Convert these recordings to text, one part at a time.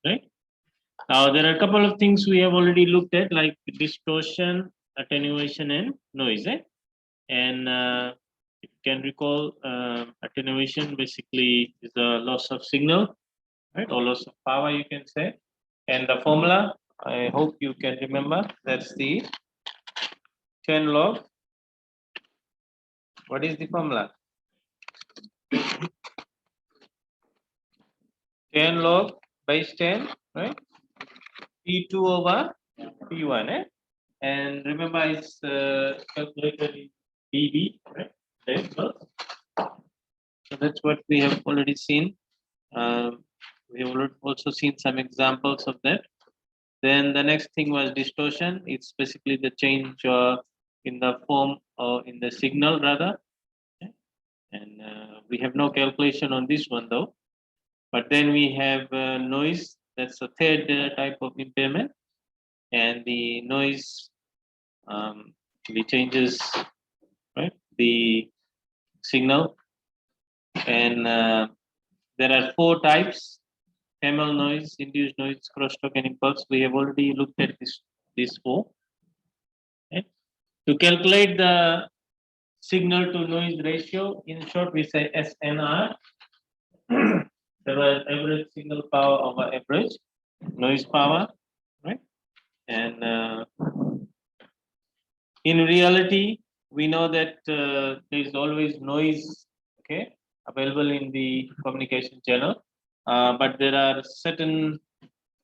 right? Now there are a couple of things we have already looked at, like distortion, attenuation, and noise. And if you can recall, attenuation basically is the loss of signal, right, or loss of power, you can say. And the formula, I hope you can remember, that's the 10 log. What is the formula? 10 log base 10, right? P2 over P1, and remember it's calculated in dB, right? Decibels. So that's what we have already seen. We have also seen some examples of that. Then the next thing was distortion. It's basically the change in the form or in the signal rather. And we have no calculation on this one though. But then we have noise. That's the third type of impairment. And the noise changes, right, the signal. And there are 4 types: thermal noise, induced noise, crosstalk, and impulse. We have already looked at these 4. Okay. To calculate the signal to noise ratio, in short, we say SNR. There was average signal power over average noise power, right? And in reality, we know that there is always noise, okay, available in the communication channel, but there are certain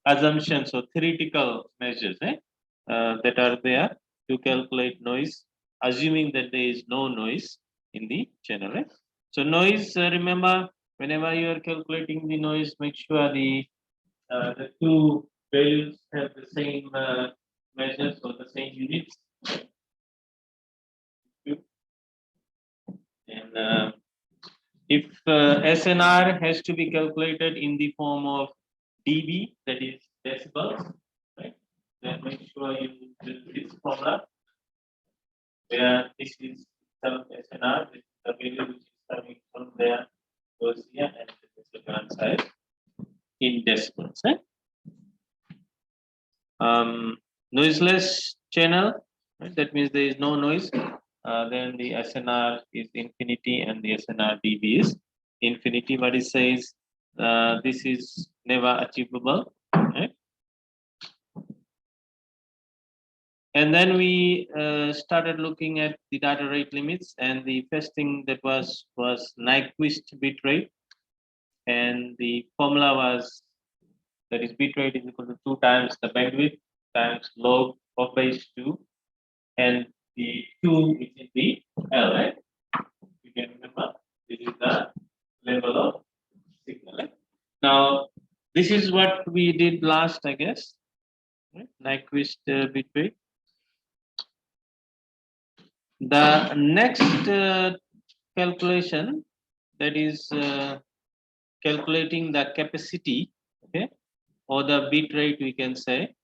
assumptions or theoretical measures that are there to calculate noise, assuming that there is no noise in the channel. Right? So noise, remember, whenever you are calculating the noise, make sure the 2 values have the same measures or the same units. And if SNR has to be calculated in the form of dB, that is decibels, right? Then make sure you use this formula, where this is some SNR, this is the value which is coming from there, goes here, and this is the current side in decibels. Noiseless channel, right? That means there is no noise. Then the SNR is infinity and the SNR dB is infinity, but it says this is never achievable. Right? And then we started looking at the data rate limits, and the first thing that was Nyquist bit rate, and the formula was that is bit rate is equal to 2 times the bandwidth times log of base 2, and the 2 is in the L, right? You can remember this is the level of signal. Right? Now, this is what we did last, I guess. Right? Nyquist bit rate. The next calculation, that is calculating the capacity, okay, or the bit rate, we can say,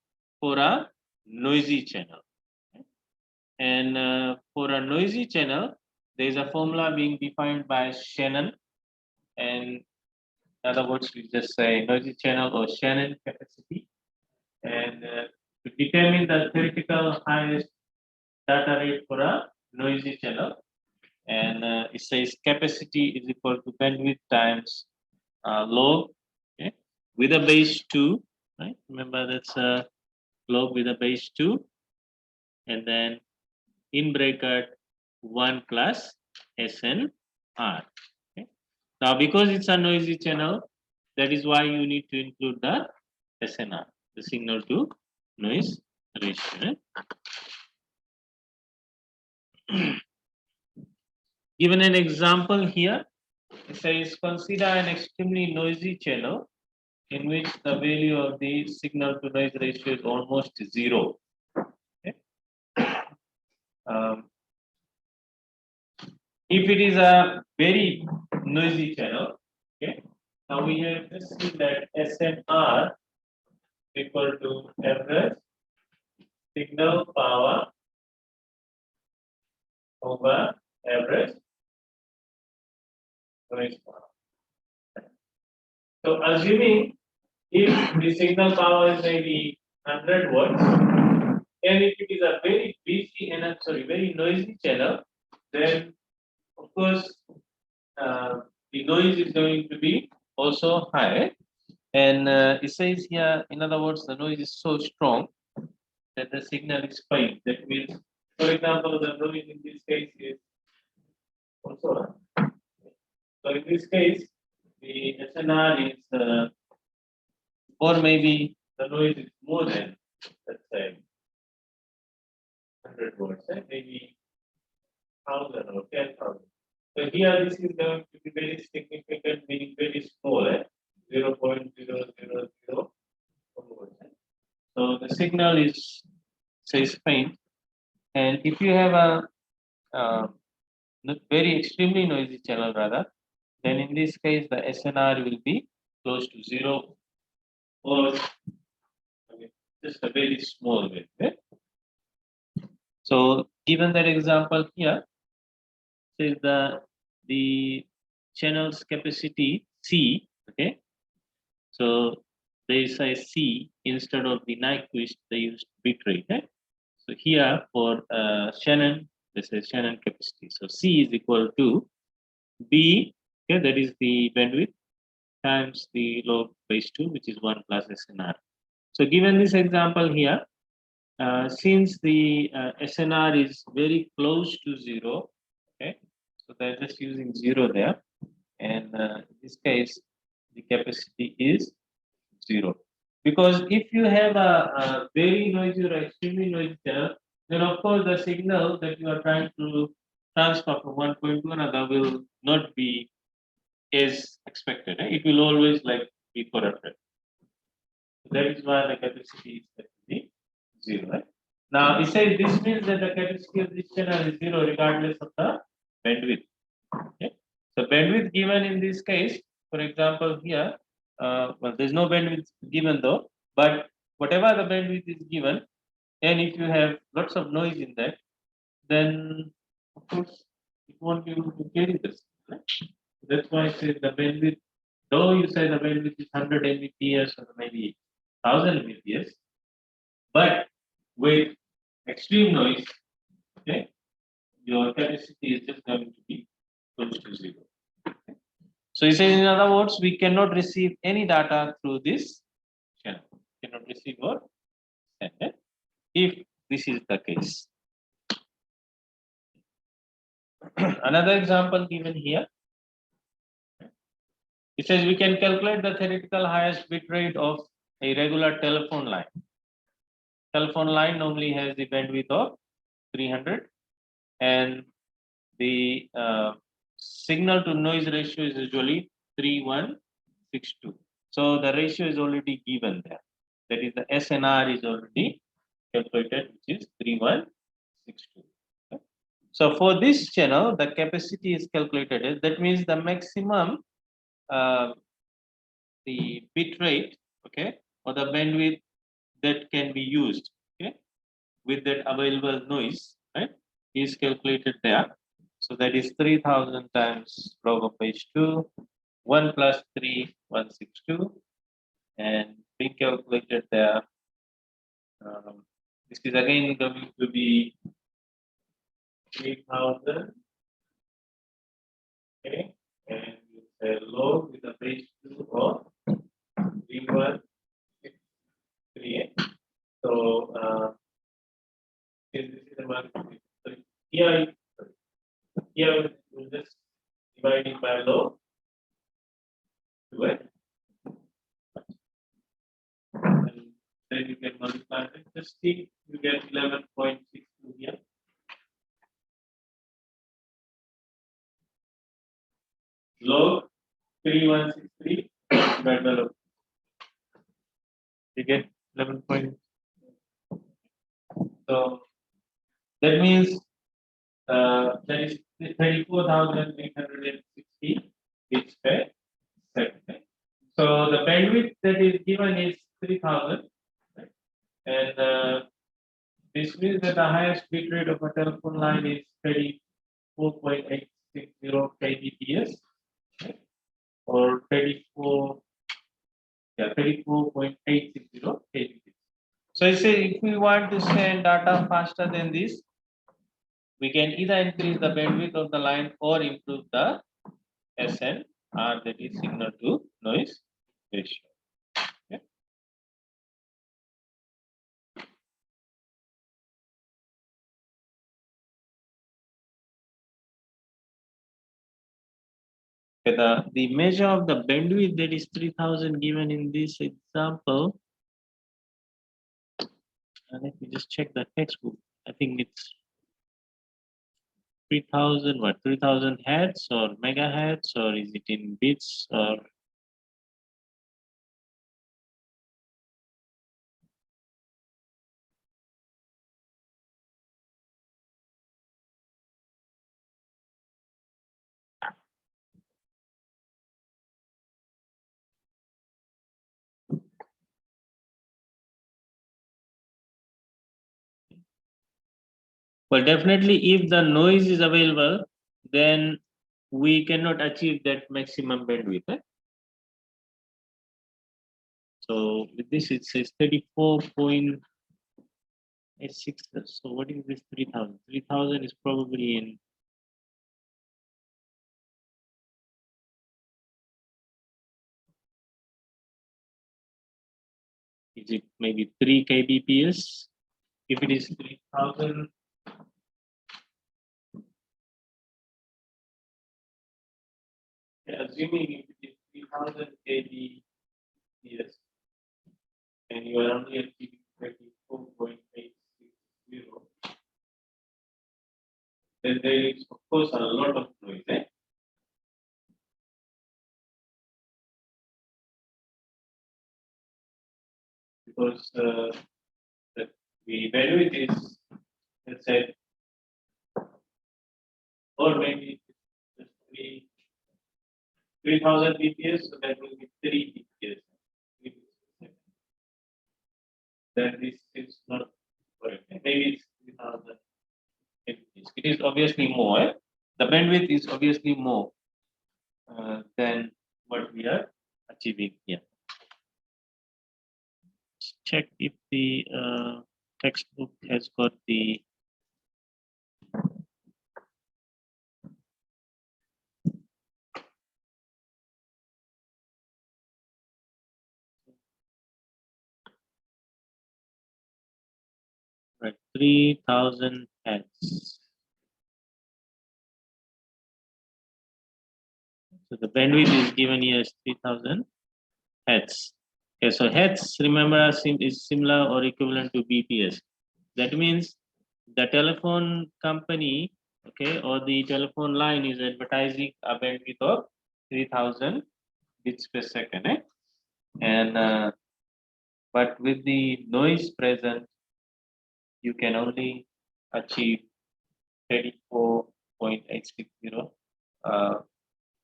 for a noisy channel. And for a noisy channel, there is a formula being defined by Shannon. And in other words, we just say noisy channel or Shannon capacity. And to determine the theoretical highest data rate for a noisy channel, and it says capacity is equal to bandwidth times log, okay, with a base 2, right? Remember that's a log with a base 2, and then in bracket 1 plus SNR. Okay? Now, because it's a noisy channel, that is why you need to include the SNR, the signal to noise ratio. Given an example here, it says consider an extremely noisy channel in which the value of the signal to noise ratio is almost 0. Okay? If it is a very noisy channel, okay, now we have just seen that SNR equal to average signal power over average noise power. So assuming If the signal power is maybe 100 watts, and if it is a very busy and very noisy channel, then of course the noise is going to be also high. And it says here, in other words, the noise is so strong that the signal is faint. That means, for example, the noise in this case is also. So in this case, the SNR is, or maybe the noise is more than, let's say, 100 watts, maybe 1,000 or 10,000. So here, this is going to be very significant, meaning very small, 0.000 volts. So the signal is says faint, and if you have a very extremely noisy channel rather, then in this case the SNR will be close to 0 or just a very small wave. Okay? So given that example here, says the channel's capacity C. Okay, so they say C instead of the Nyquist, they used bit rate. So here for Shannon, this is Shannon capacity. So C is equal to B, okay, that is the bandwidth, times the log base 2, which is 1 plus SNR. So given this example here, since the SNR is very close to 0, okay, so they're just using 0 there. And in this case, the capacity is 0. Because if you have a very noisy or extremely noisy channel, then of course the signal that you are trying to transfer from one point to another will not be as expected. It will always like be corrupted. That is why the capacity is set to be 0. Right? Now, it says this means that the capacity of this channel is 0 regardless of the bandwidth. Okay? So, bandwidth given in this case, for example, here, well, there's no bandwidth given though, but whatever the bandwidth is given, and if you have lots of noise in that, then of course it won't be able to carry this. Right? That's why I say the bandwidth, though you say the bandwidth is 100 Mbps or maybe 1000 Mbps, but with extreme noise, okay, your capacity is just going to be close to 0. So he says, in other words, we cannot receive any data through this channel. Cannot receive or send it if this is the case. Another example given here. It says we can calculate the theoretical highest bit rate of a regular telephone line. Telephone line normally has the bandwidth of 300, and the signal to noise ratio is usually 3162. So the ratio is already given there. That is, the SNR is already calculated, which is 3162. Okay. So for this channel, the capacity is calculated. That means the maximum the bit rate, okay, or the bandwidth that can be used, okay, with that available noise, right, is calculated there. So that is 3000 times log of base 2, 1 plus 3, 162, and being calculated there. This is again going to be 3000, okay, and a log with a base 2 of 3168. So this is the one. So here we'll just divide it by log 2, and then you can multiply it. Just see, you get 11.62 here. Log 3163 divided by log. You get 11 point. So that means that is 34,860 bits per second. So the bandwidth that is given is 3000, right? And this means that the highest bit rate of a telephone line is 34.860 kbps, right? Or 34 Yeah, 34.860 kbps. So I say if we want to send data faster than this, we can either increase the bandwidth of the line or improve the SNR, that is signal to noise ratio. Okay. The measure of the bandwidth, that is 3000 given in this example. Let me just check the textbook. I think it's 3000 what, 3000 hertz or megahertz, or is it in bits or? Well, definitely if the noise is available, then we cannot achieve that maximum bandwidth. So with this, it says 34.86. So what is this 3000? 3000 is probably in. Is it maybe 3 kbps? If it is 3000, assuming if it is 3000 kbps, and you are only achieving 34.860, then there is of course a lot of noise. Because the bandwidth is, let's say, or maybe just 3000 bps, so that will be 3 bps. Then this is not correct. Maybe it's 3000 bps. It is obviously more. The bandwidth is obviously more than what we are achieving here. Check if the textbook has got the right 3000 hertz. So the bandwidth is given here as 3000 hertz. Okay, so hertz, remember, is similar or equivalent to BPS. That means the telephone company, okay, or the telephone line is advertising a bandwidth of 3000 bits per second, and but with the noise present, you can only achieve 34.860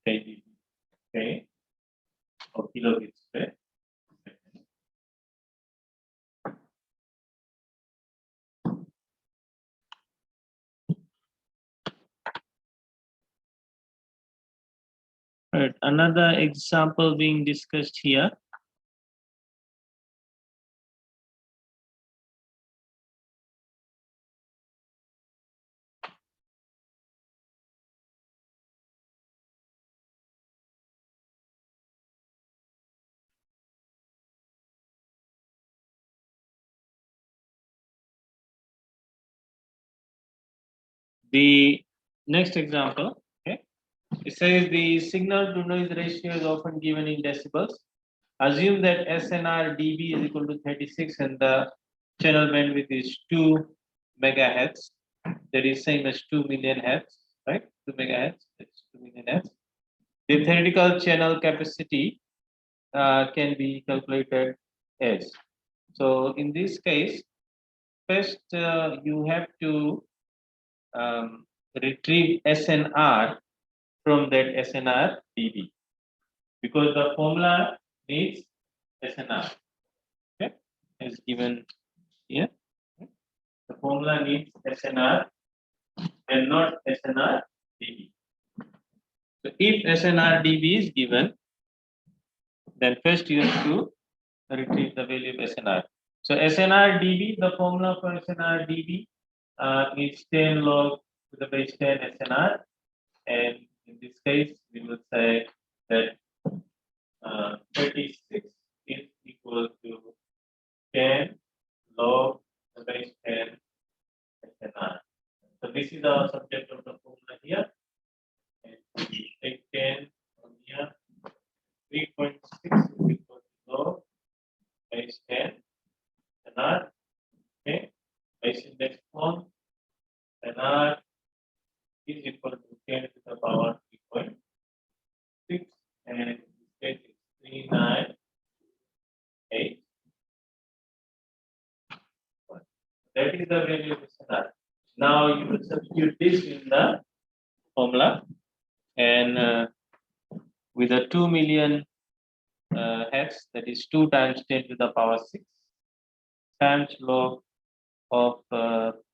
kbps, okay, or kilobits per second. Right. Another example being discussed here. The next example, okay, it says the signal to noise ratio is often given in decibels. Assume that SNR dB is equal to 36 and the channel bandwidth is 2 megahertz. That is same as 2 million hertz, right? 2 megahertz, that's 2 million hertz. The theoretical channel capacity can be calculated as. So in this case, first you have to retrieve SNR from that SNR dB, because the formula needs SNR. Okay, as given here. The formula needs SNR and not SNR dB. So if SNR dB is given, then first you have to retrieve the value of SNR. So SNR dB, the formula for SNR dB is 10 log to the base 10 SNR, and in this case we will say that 36 is equal to 10 log the base 10 SNR. So this is our subject of the formula here, and we take 10 from here. 3.6 is equal to log base 10 SNR. Okay, base index 1 SNR is equal to 10 to the power 3.6, and in this case it's 398. That is the value of SNR. Now you will substitute this in the formula, and with a 2 million heads, that is 2 times 10 to the power 6 times log of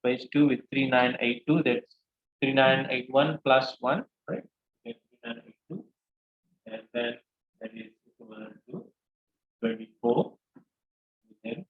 base 2 with 3982, that's 3981 plus 1, right? 3982, and then that is equivalent to 24. Then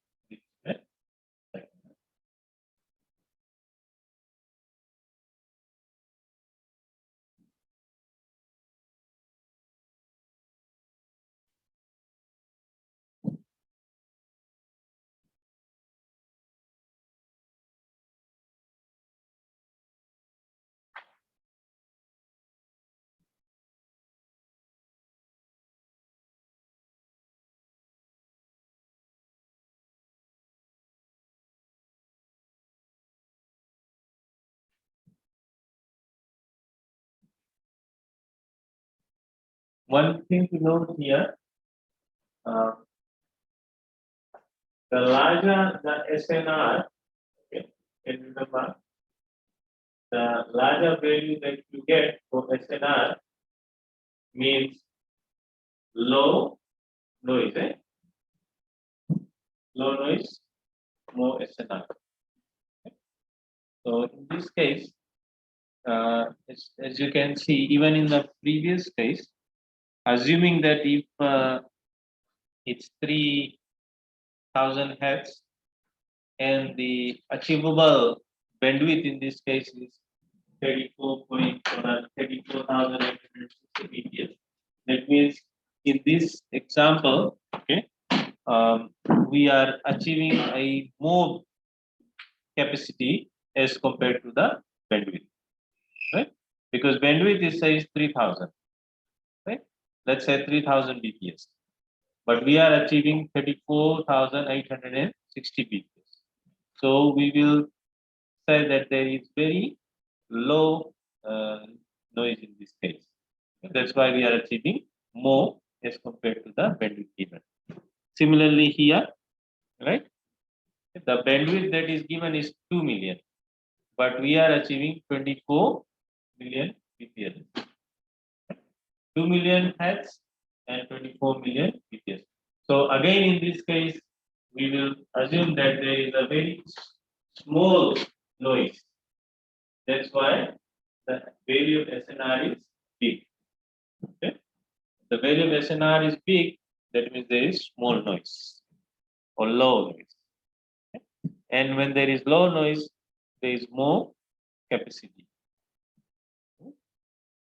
one thing to note here, the larger the SNR, okay, and remember, the larger value that you get for SNR means low noise, low noise, more SNR. Okay. So in this case, as you can see, even in the previous case, assuming that if it's 3000 hertz and the achievable bandwidth in this case is 34,860 bps. That means in this example, okay, we are achieving a more capacity as compared to the bandwidth, right? Because bandwidth is says 3000, right? Let's say 3000 bps, but we are achieving 34,860 bps. So we will say that there is very low noise in this case. That's why we are achieving more as compared to the bandwidth given. Similarly here, right? The bandwidth that is given is 2 million, but we are achieving 24 million bps. 2 million hertz and 24 million bps. So again, in this case, we will assume that there is a very small noise. That's why the value of SNR is big. Okay? The value of SNR is big, that means there is small noise or low noise. Okay? And when there is low noise, there is more capacity. Okay?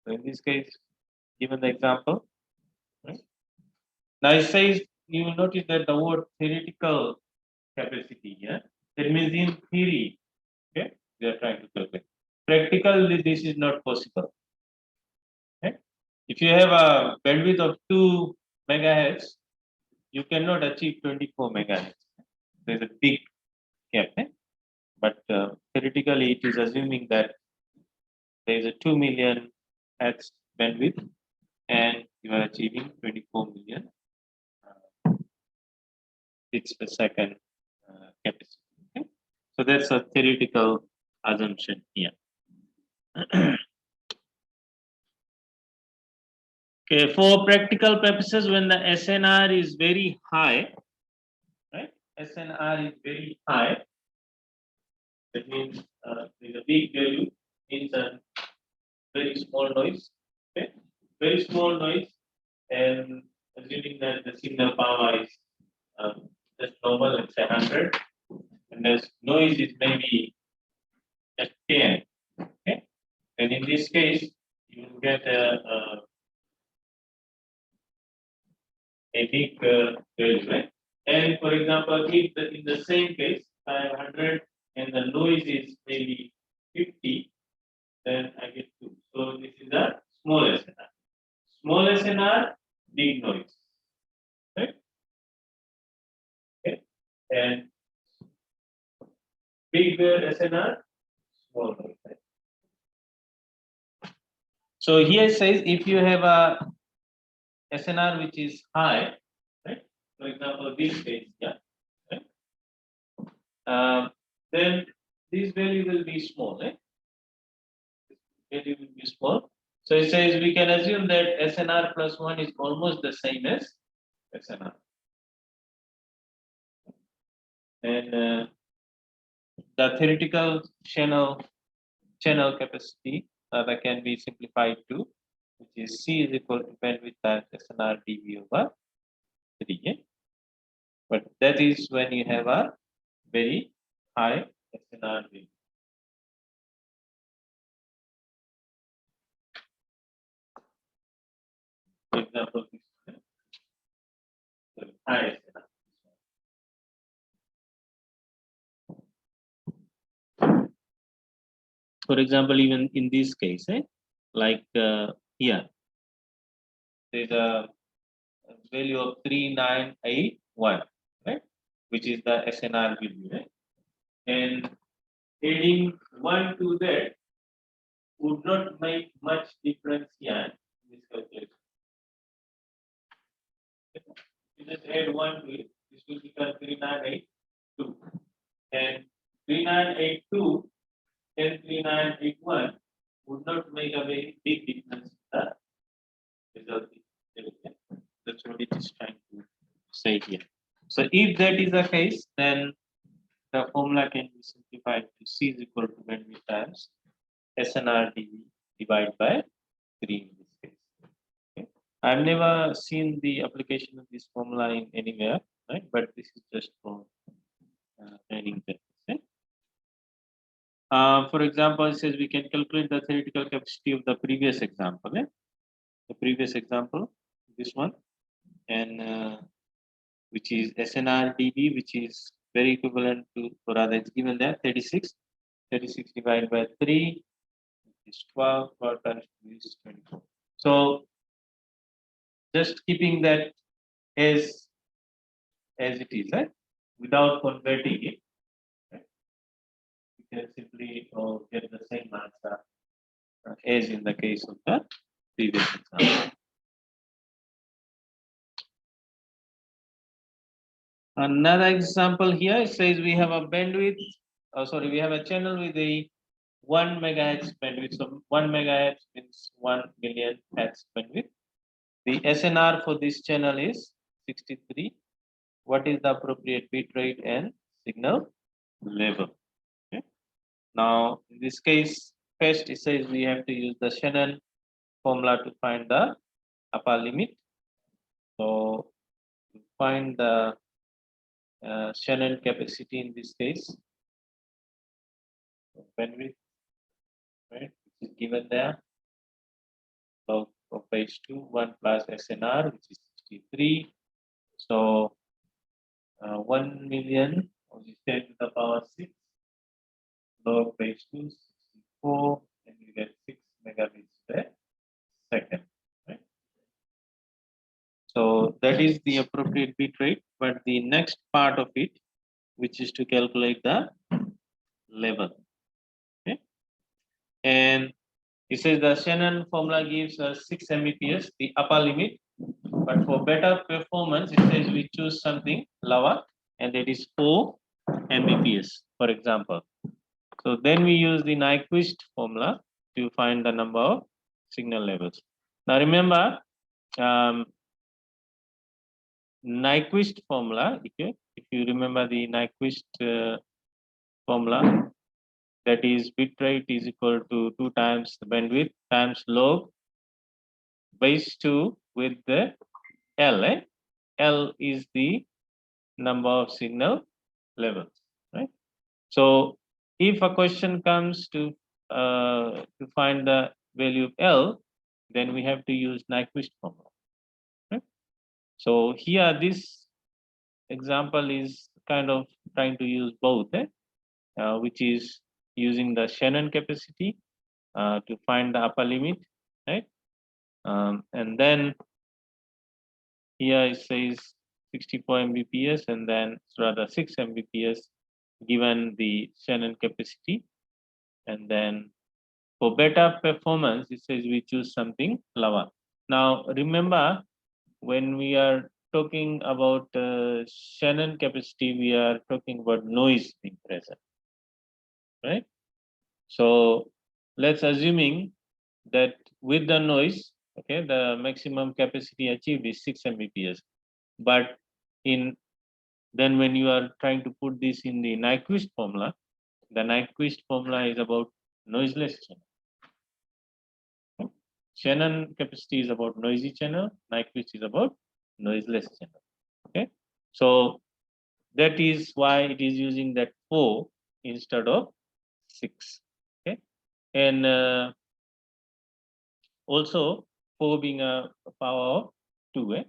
So in this case, given the example, right? Now it says, you will notice that the word theoretical capacity here, that means in theory, okay, we are trying to calculate. Practically, this is not possible. Okay? If you have a bandwidth of 2 megahertz, you cannot achieve 24 megahertz. There's a big gap. But theoretically, it is assuming that there is a 2 million hertz bandwidth and you are achieving 24 million bits per second capacity. Okay? So that's a theoretical assumption here. Okay, for practical purposes, when the SNR is very high, right? SNR is very high. That means there's a big value, means a very small noise. Okay, very small noise, and assuming that the signal power is just normal, let's say 100, and there's noise is maybe just 10. Okay, and in this case, you will get a big value, right? And for example, if in the same case, 500 and the noise is maybe 50, then I get 2. So this is a small SNR. Small SNR, big noise, right? Okay. And big SNR, small noise, right? So here it says if you have a SNR which is high, right? For example, this case, yeah, right? Then this value will be small, right? Value will be small. So it says we can assume that SNR plus 1 is almost the same as SNR. And the theoretical channel capacity that can be simplified to, which is C is equal to bandwidth times SNR dB over 3. Yeah? But that is when you have a very high SNR value. For example, this is high SNR. For example, even in this case, like here, there's a value of 3981, right? Which is the SNR value, right? And adding 1 to that would not make much difference here in this calculation. You just add 1 to it, this will become 3982. And 3982 and 3981 would not make a very big difference in the result. That's what it is trying to say here. So if that is the case, then the formula can be simplified to C is equal to bandwidth times SNR dB divided by 3 in this case. Okay. I've never seen the application of this formula in anywhere, right? But this is just for training purposes. For example, it says we can calculate the theoretical capacity of the previous example. The previous example, this one, and which is SNR dB, which is very equivalent to, or rather, it's given there 36. 36 divided by 3 is 12. 12 times 2 is 24. So just keeping that as it is, right? Without converting it, right? You can simply get the same answer as in the case of the previous example. Another example here, it says we have a bandwidth, we have a channel with a 1 megahertz bandwidth. So 1 megahertz means 1 million hertz bandwidth. The SNR for this channel is 63. What is the appropriate bit rate and signal level? Okay. Now, in this case, first it says we have to use the Shannon formula to find the upper limit. So, to find the Shannon capacity in this case, bandwidth, right, which is given there. So, of base 2, 1 plus SNR, which is 63. So, 1 million, or 10 to the power 6, log base 2, 64, and you get 6 megabits per second. Right? So that is the appropriate bit rate, but the next part of it, which is to calculate the level. Okay, and it says the Shannon formula gives us 6 Mbps, the upper limit, but for better performance, it says we choose something lower, and that is 4 Mbps, for example. So then we use the Nyquist formula to find the number of signal levels. Now remember, Nyquist formula, okay, if you remember the Nyquist formula, that is bit rate is equal to 2 times the bandwidth times log base 2 with the L. L is the number of signal levels, right? So if a question comes to find the value of L, then we have to use Nyquist formula. Right? So here this example is kind of trying to use both, which is using the Shannon capacity to find the upper limit, right? And then here it says 64 Mbps and then it's rather 6 Mbps given the Shannon capacity. And then for better performance, it says we choose something lower. Now, remember, when we are talking about Shannon capacity, we are talking about noise being present, right? So let's assuming that with the noise, okay, the maximum capacity achieved is 6 Mbps. But in then when you are trying to put this in the Nyquist formula, the Nyquist formula is about noiseless channel. Shannon capacity is about noisy channel, Nyquist is about noiseless channel. Okay, so that is why it is using that 4 instead of 6. Okay, and also 4 being a power of 2,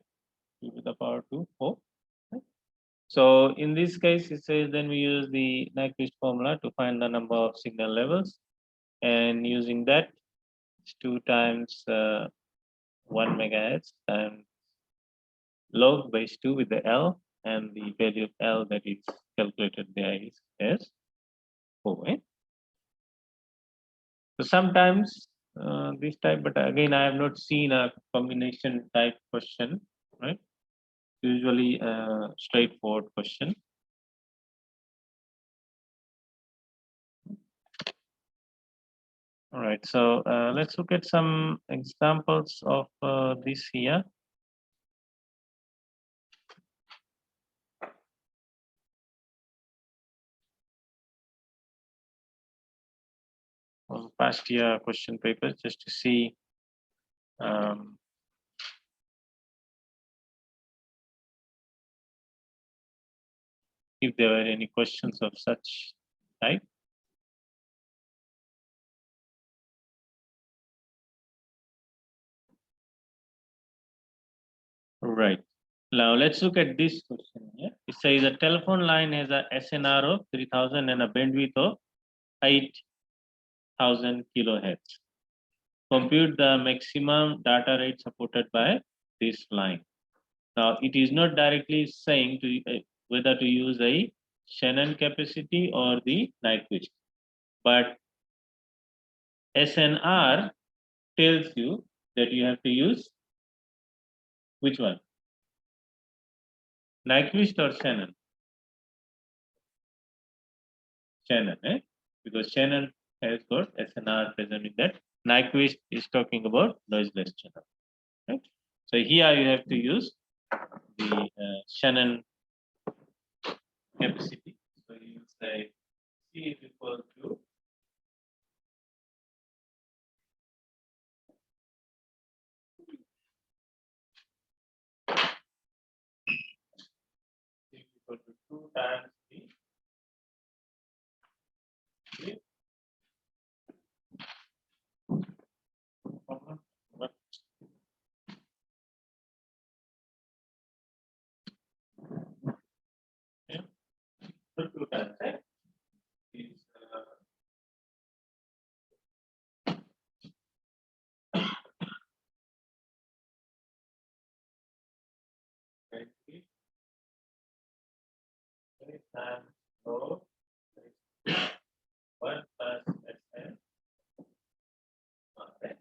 2 to the power 2, 4. Okay? So in this case, it says then we use the Nyquist formula to find the number of signal levels, and using that, it's 2 times 1 megahertz times log base 2 with the L, and the value of L that is calculated there is as 4. So sometimes this type, but again, I have not seen a combination type question, right? Usually a straightforward question. All right, so let's look at some examples of this here. On past year question papers, just to see if there were any questions of such type. Right. Now let's look at this question here. It says a telephone line has a SNR of 3000 and a bandwidth of 8000 kilohertz. Compute the maximum data rate supported by this line. Now it is not directly saying to whether to use a Shannon capacity or the Nyquist, but SNR tells you that you have to use which one? Nyquist or Shannon? Shannon, because Shannon has got SNR present in that. Nyquist is talking about noiseless channel, right? So here you have to use the Shannon capacity. So you say C is equal to C is equal to 2 times the what? Yeah. So 2 times, right? Is 20 times rho 1 plus SN. Okay.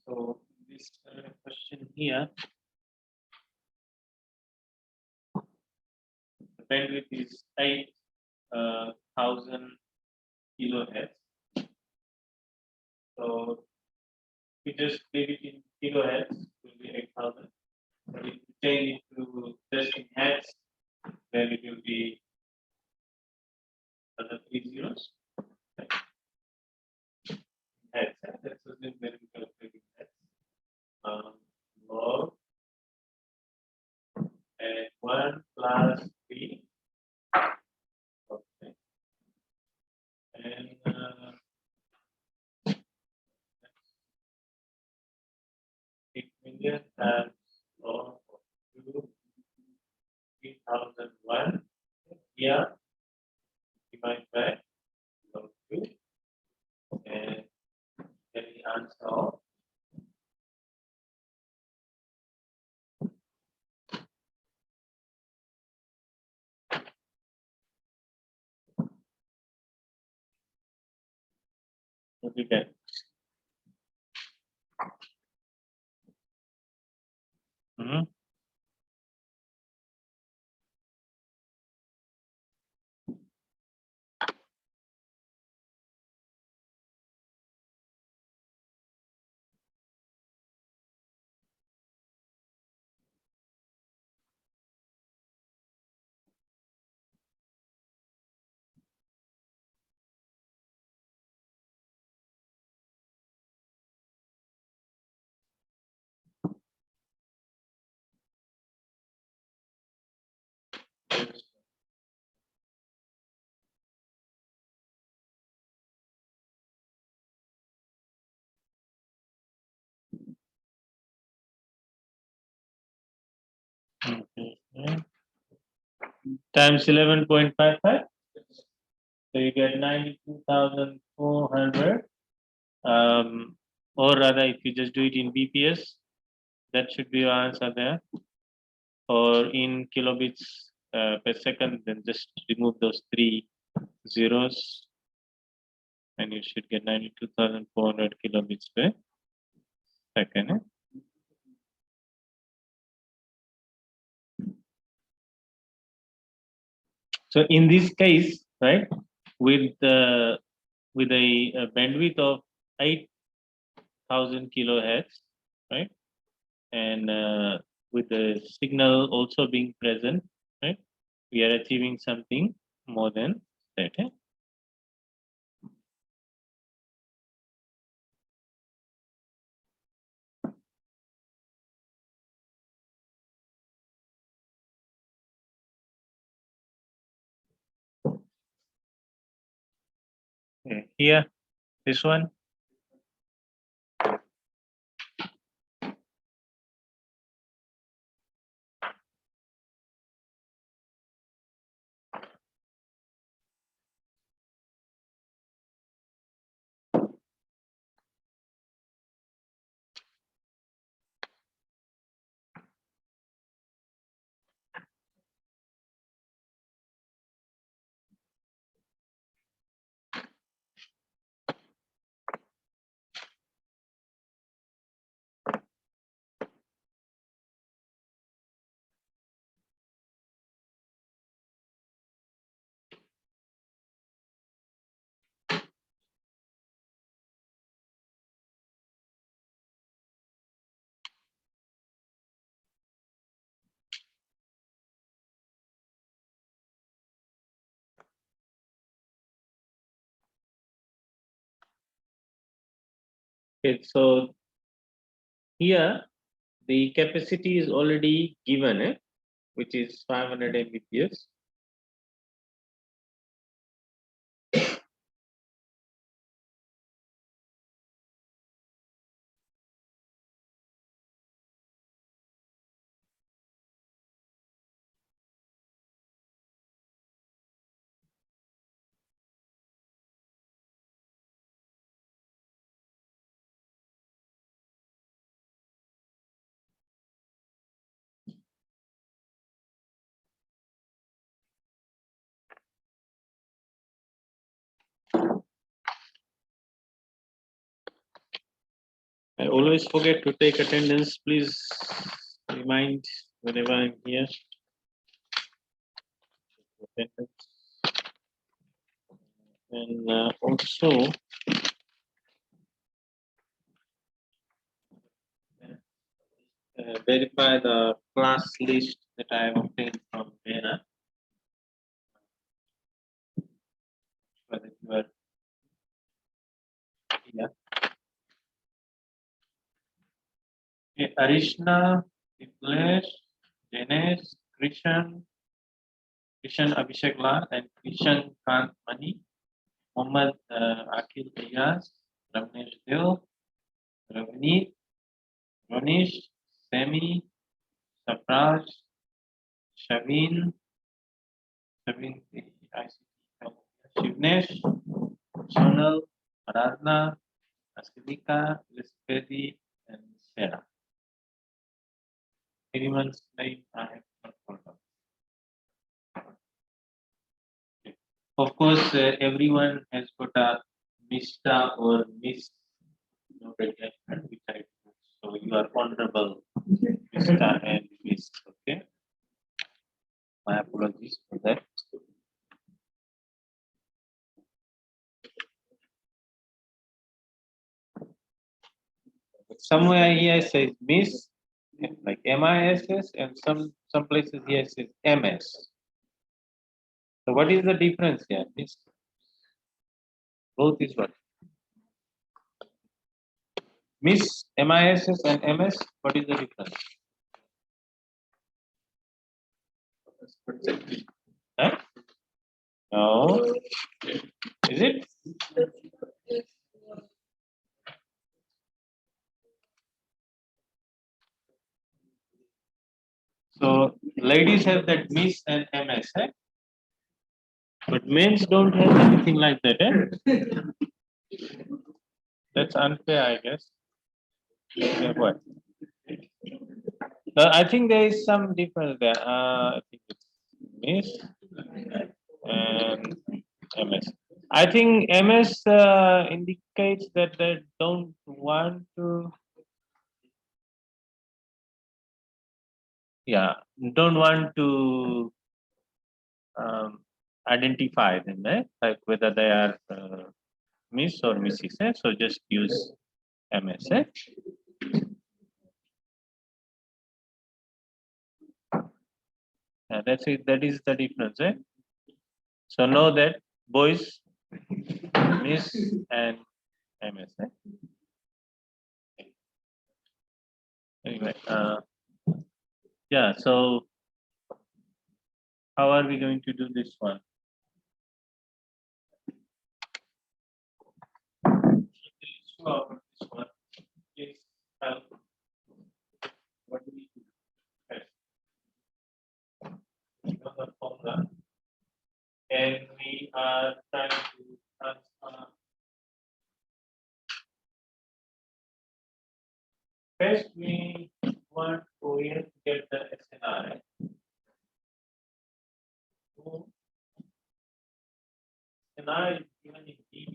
So this question here, the bandwidth is 8000 kilohertz. So we just leave it in kilohertz, it will be 8000. But if you change it to just in hertz, then it will be other 3 zeros. Hertz, let's assume that we calculate in hertz. Log 1001 here divided by 2 and get the answer of 10. Mhm. Okay. Times 11.55. So you get 92,400. Or rather, if you just do it in BPS, that should be your answer there. Or in kilobits per second, then just remove those 3 zeros and you should get 92,400 kilobits per second. So in this case, right, with a bandwidth of 8,000 kilohertz, right, and with the signal also being present, right, we are achieving something more than that. Here, this one. Okay, so here the capacity is already given, which is 500 Mbps. I always forget to take attendance. Please remind whenever I'm here. Attendance. And also verify the class list that I have obtained from Dana. Whether you are here. Okay, Arishna, Niklesh, Dinesh, Krishan Abhishek Lal, and Krishan Kant Mani, Mohammad Akil Ayaz, Ramnesh Dil, Ravneet, Ronish, Semi, Sapraj, Shavin, having the ICT Shivnesh, Sonal, Aradhana, Askalika, Lispedi, and Sarah. Anyone's name I have not heard of. Okay. Of course, everyone has got a Mr. or Miss noted which I do. So you are honorable, Mr. and Miss. Okay. My apologies for that. Somewhere here says Miss, like MISS, and some places here says MS. So what is the difference here? Miss, both is what? Miss, MISS, and MS. What is the difference? Huh? No. Is it? So ladies have that Miss and MS, eh? But men's don't have anything like that, eh? That's unfair, I guess. Yeah, what? I think there is some difference there. I think it's Miss and MS. I think MS indicates that they don't want to, yeah, don't want to identify them, eh? Like whether they are Miss or Mrs. Eh? So just use MS. Eh? That's it. That is the difference. Eh? So know that boys, Miss and MS. Eh? Anyway, yeah. So how are we going to do this one? This one is what do we do? Another formula, and we are trying to transfer. First, we want to get the SNR. SNR is given in dB.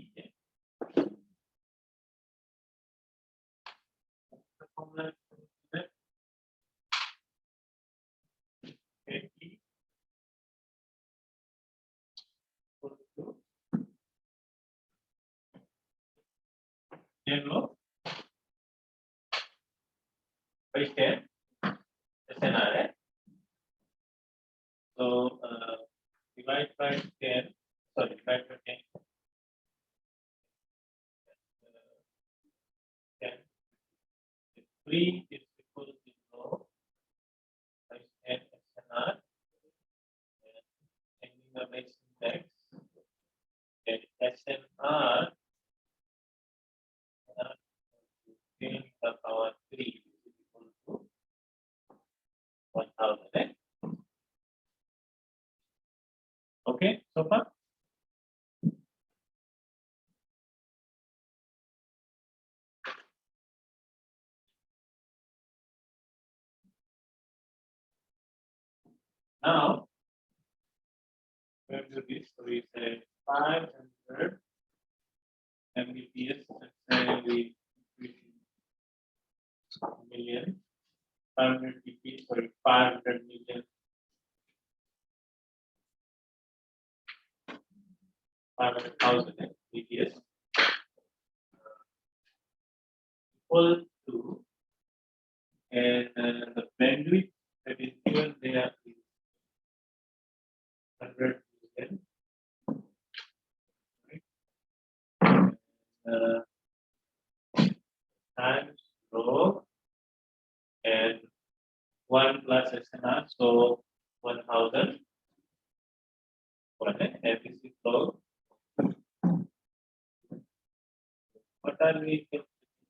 The formula is 80 equals to 10 log by 10 SNR. So divide by 10, sorry, divide by 10. 10. 3 is equal to log by 10 SNR. And the base index, and SNR 10 to the power 3 is equal to 1000. Eh? Okay, so far? Now, we're going to do this. So we say 500 Mbps, let's say we million, 500 dp, sorry, 500 million, 500,000 Mbps equal to, and the bandwidth that is given there is 100 million. Times rho and 1 plus SNR, so 1000. And this is log. What are we doing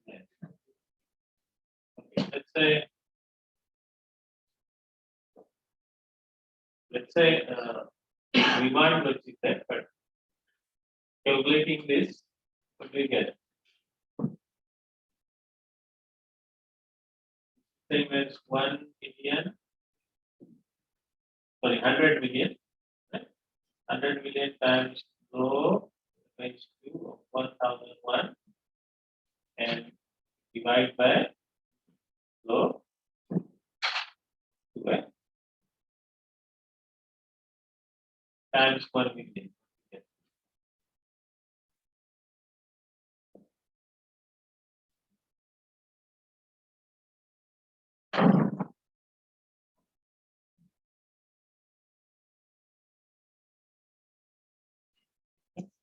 here? Okay, let's say We want to achieve that, but calculating this, what we get? Same as 1 million, sorry, 100 million, right? 100 million times rho raised to 1001 and divide by rho 2 times 1 million.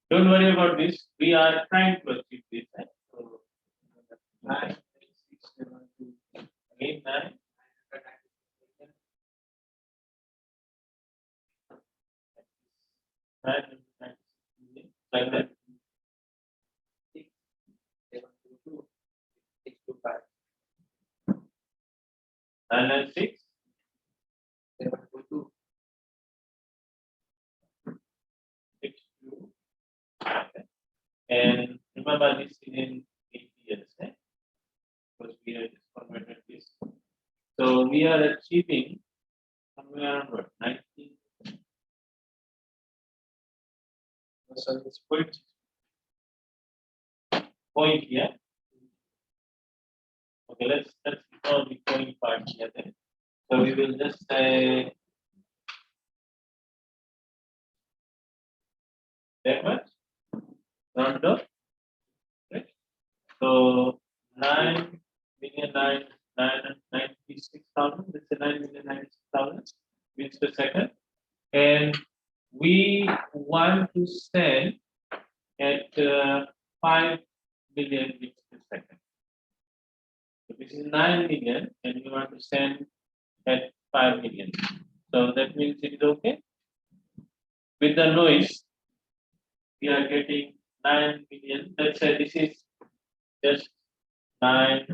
Don't worry about this. We are trying to achieve this. Right? So 9, 6, 7, 2, again 9. 9, 9, like that. 6, 7, 2, 6, 2, 5. 9 and 6, 7, 2, 2. 6, 2. Okay. And remember this is in APS, right? Because we have just converted this. So we are achieving somewhere around what, 19. So it's point here. Okay, let's ignore the point part here then. So we will just say that much round up. Right? So 9,996,000. Let's say 9,096,000 meters per second. And we want to send at 5 million meters per second. So this is 9 million, and we want to send at 5 million. So that means it is okay. With the noise, we are getting 9 million. Let's say this is just 9.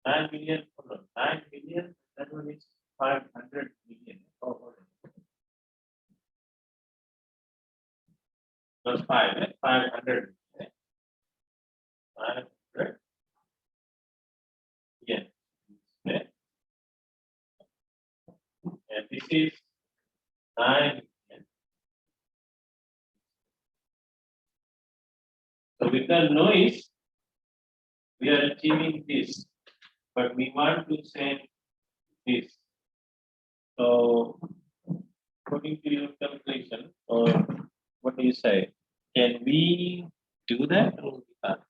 9 million, 9 million, that one is 500 million. Plus 5, 500. 500. Yeah. Okay. And this is 9 million. So with the noise, we are achieving this, but we want to send this. So according to your calculation, or what do you say? Can we do that? Or we can't?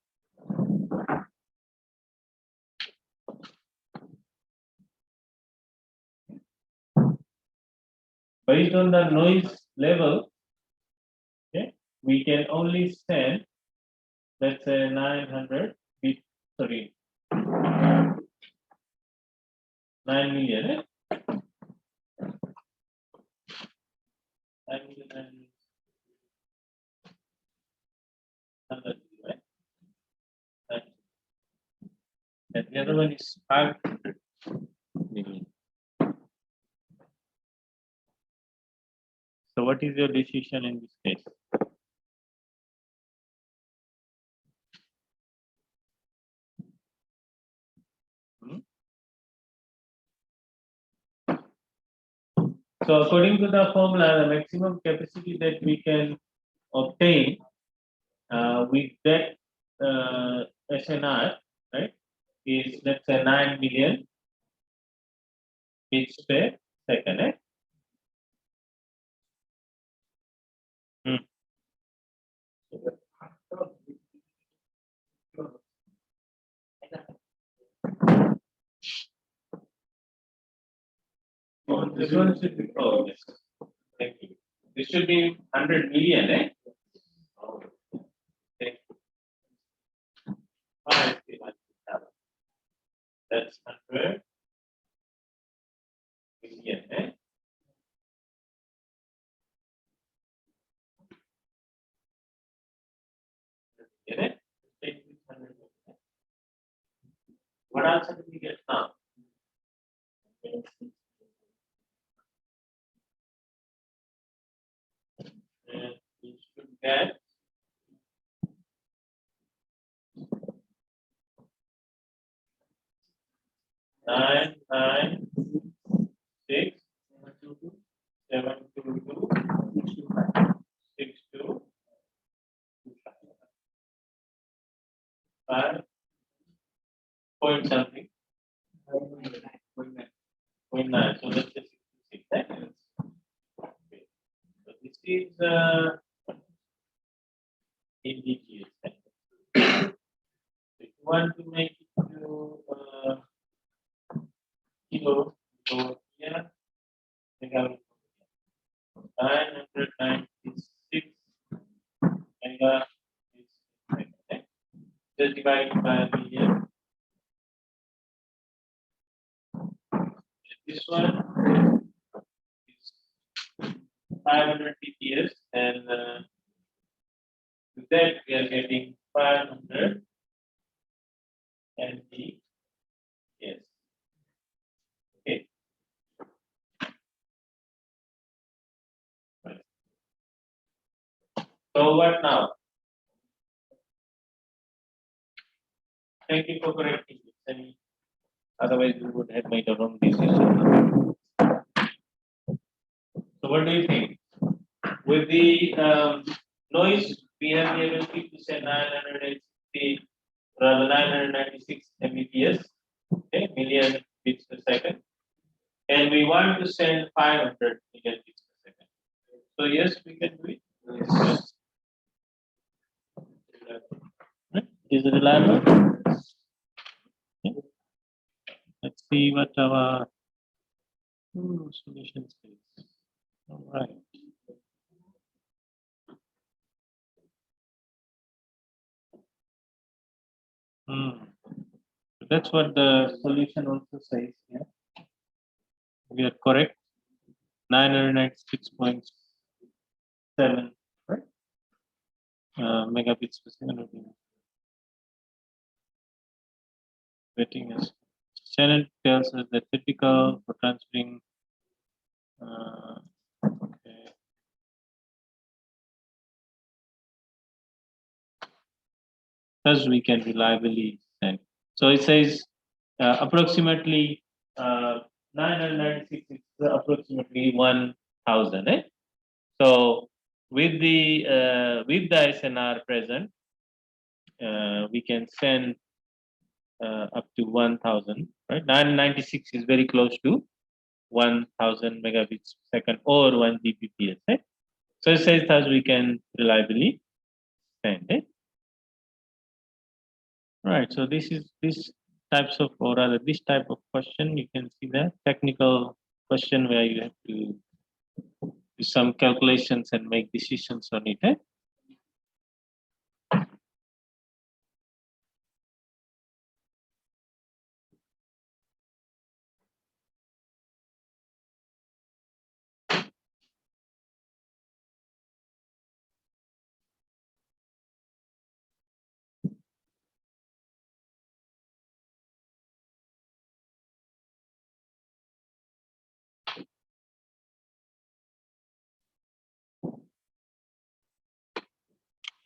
Based on the noise level, okay, we can only send, let's say 900 bit, sorry, 9 million. 9 million and the other one is 500 million. So what is your decision in this case? So according to the formula, the maximum capacity that we can obtain with that SNR, right, is let's say 9 million bits per second. Eh? Oh, this one should be, oh, yes. Thank you. This should be 100 million, eh? Oh, thank you. I see. That's 100 million, eh? Get it? Take this 100 million. What answer did we get now? 5 point something. Point 9. So let's just 66 seconds. Okay. So this is indigenous. If you want to make it to kilo, so here, we have 996 mega is second. Just divide by a million. This one is 500 TPS, and with that we are getting 500 MPS. Okay. So what now? Thank you for correcting this. And otherwise, we would have made a wrong decision. So, what do you think? With the noise, we have the ability to send 960, rather 996 Mbps, okay, million bits per second, and we want to send 500 million bits per second. So, yes, we can do it. Is it reliable? Okay. Let's see what our solution says. All right. That's what the solution also says here. We are correct. 996.7, right? Megabits per second. Waiting as channel tells us that typical for transferring. Okay. Thus we can reliably send. So it says approximately 996 is approximately 1000. Eh? So with the SNR present, we can send up to 1000. Right, 996 is very close to 1000 megabits per second or 1 Gbps. Eh? So it says thus we can reliably send. Eh? Right. So this types of, or rather this type of question, you can see the technical question where you have to do some calculations and make decisions on it. Eh?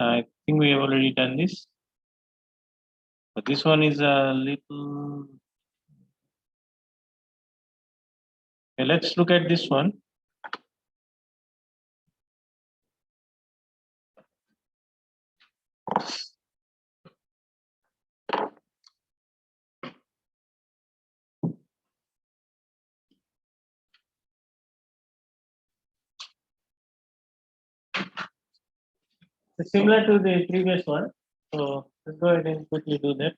I think we have already done this, but this one is a little. Okay, let's look at this one. It's similar to the previous one. So let's go ahead and quickly do that.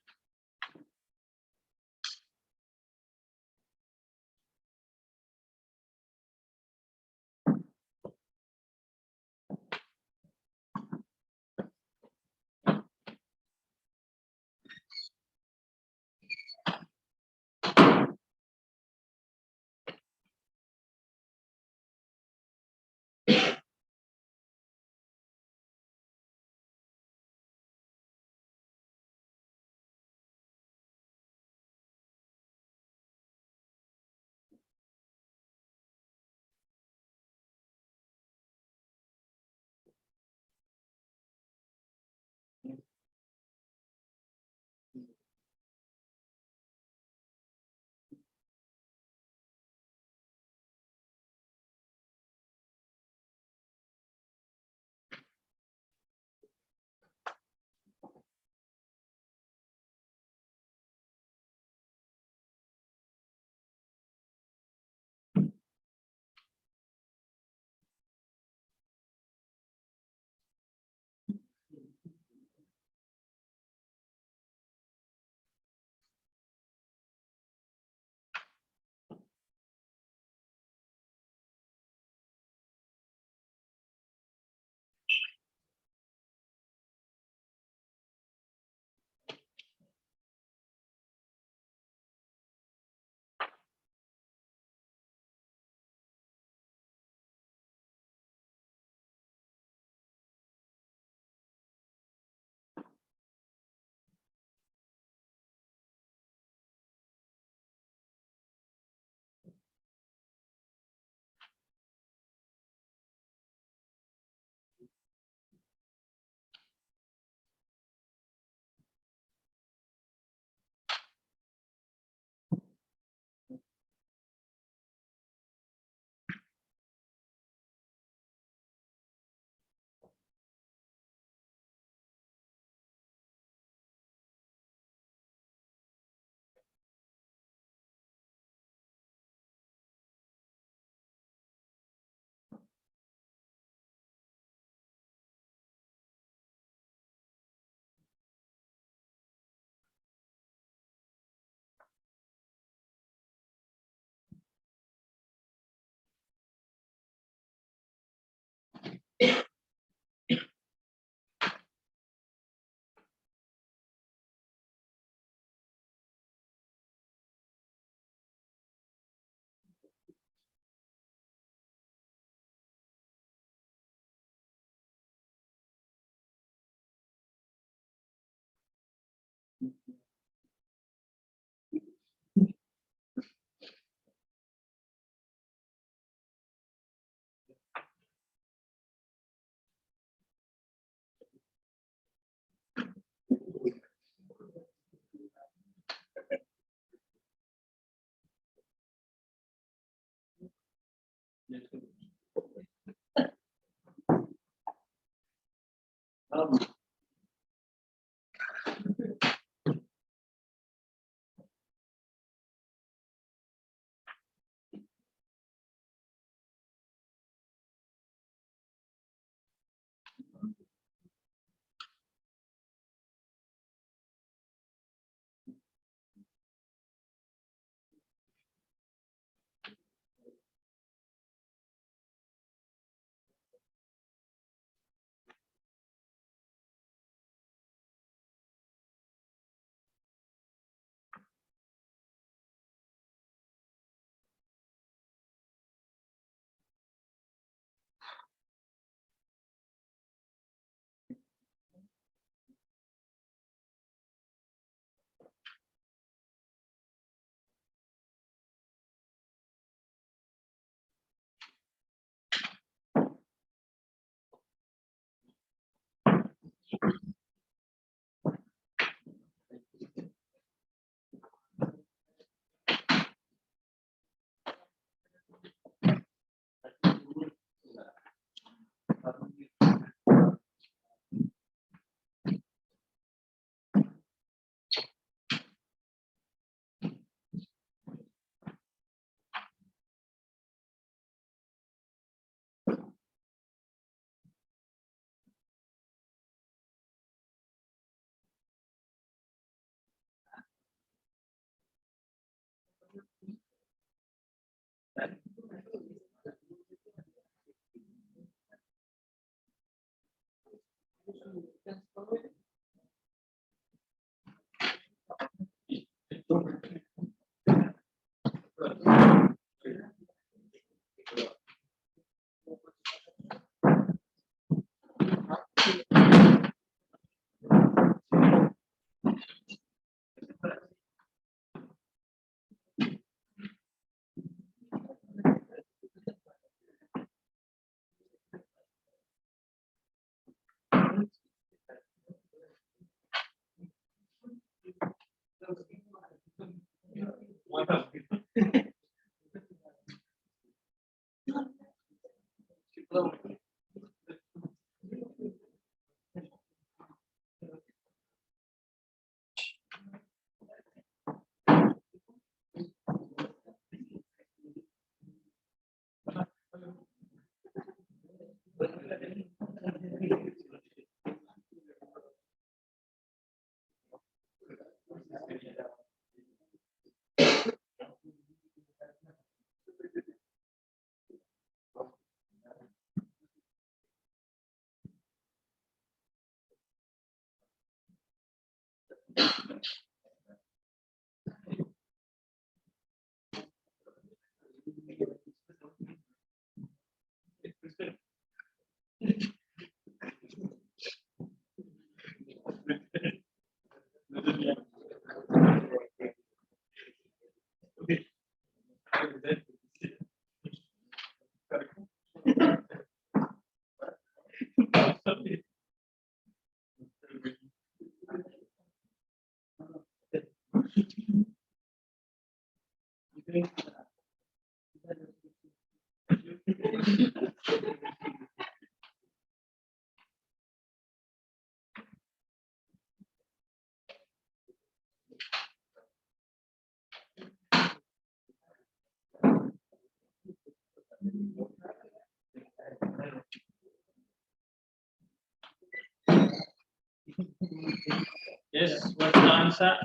Yes, what's the answer?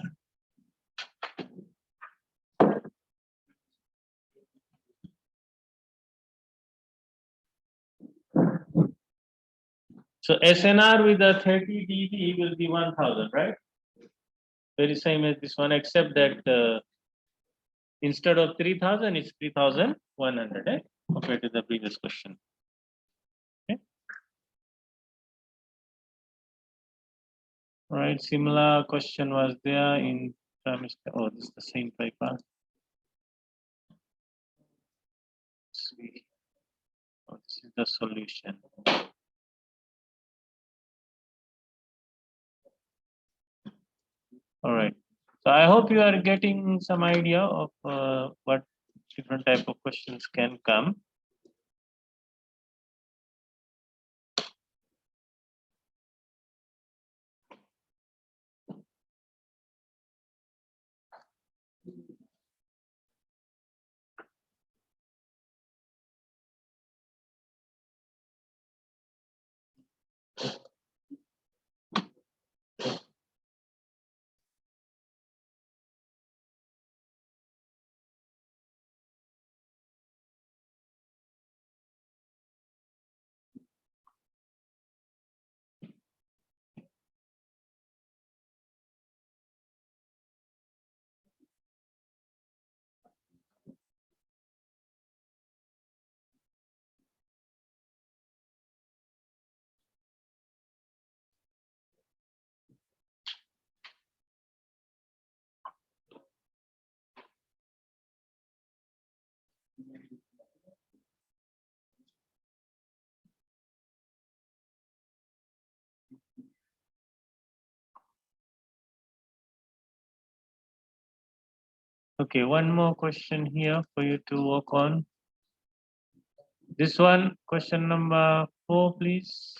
So SNR with a 30 dB will be 1000, right? Very same as this one, except that instead of 3000, it's 3100, eh? Compared to the previous question. Okay. Right, similar question was there in trimester. Oh, this is the same paper. See. Oh, this is the solution. All right. So I hope you are getting some idea of what different type of questions can come. Okay, one more question here for you to work on. This one, question number 4, please.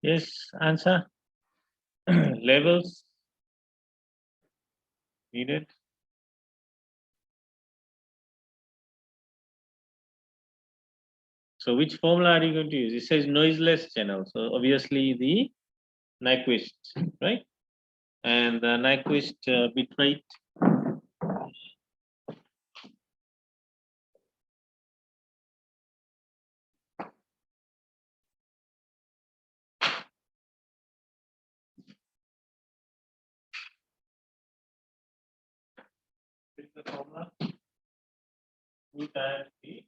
Yes, answer. Levels needed. So which formula are you going to use? It says noiseless channel. So obviously the Nyquist, right? And the Nyquist bit rate. Is the formula 2 times the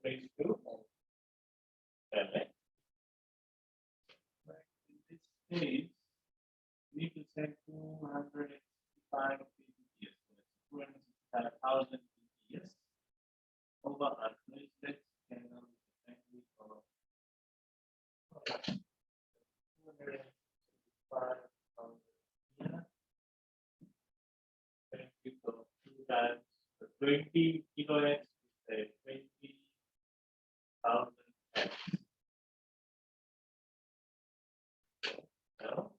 raised to 7. Right. In this case, we need to send 265 BPS. 265,000 BPS over unlisted channel assembly for 265,000 here. Thank you for 2 times 20 kilohertz, 20,000 hertz. Now,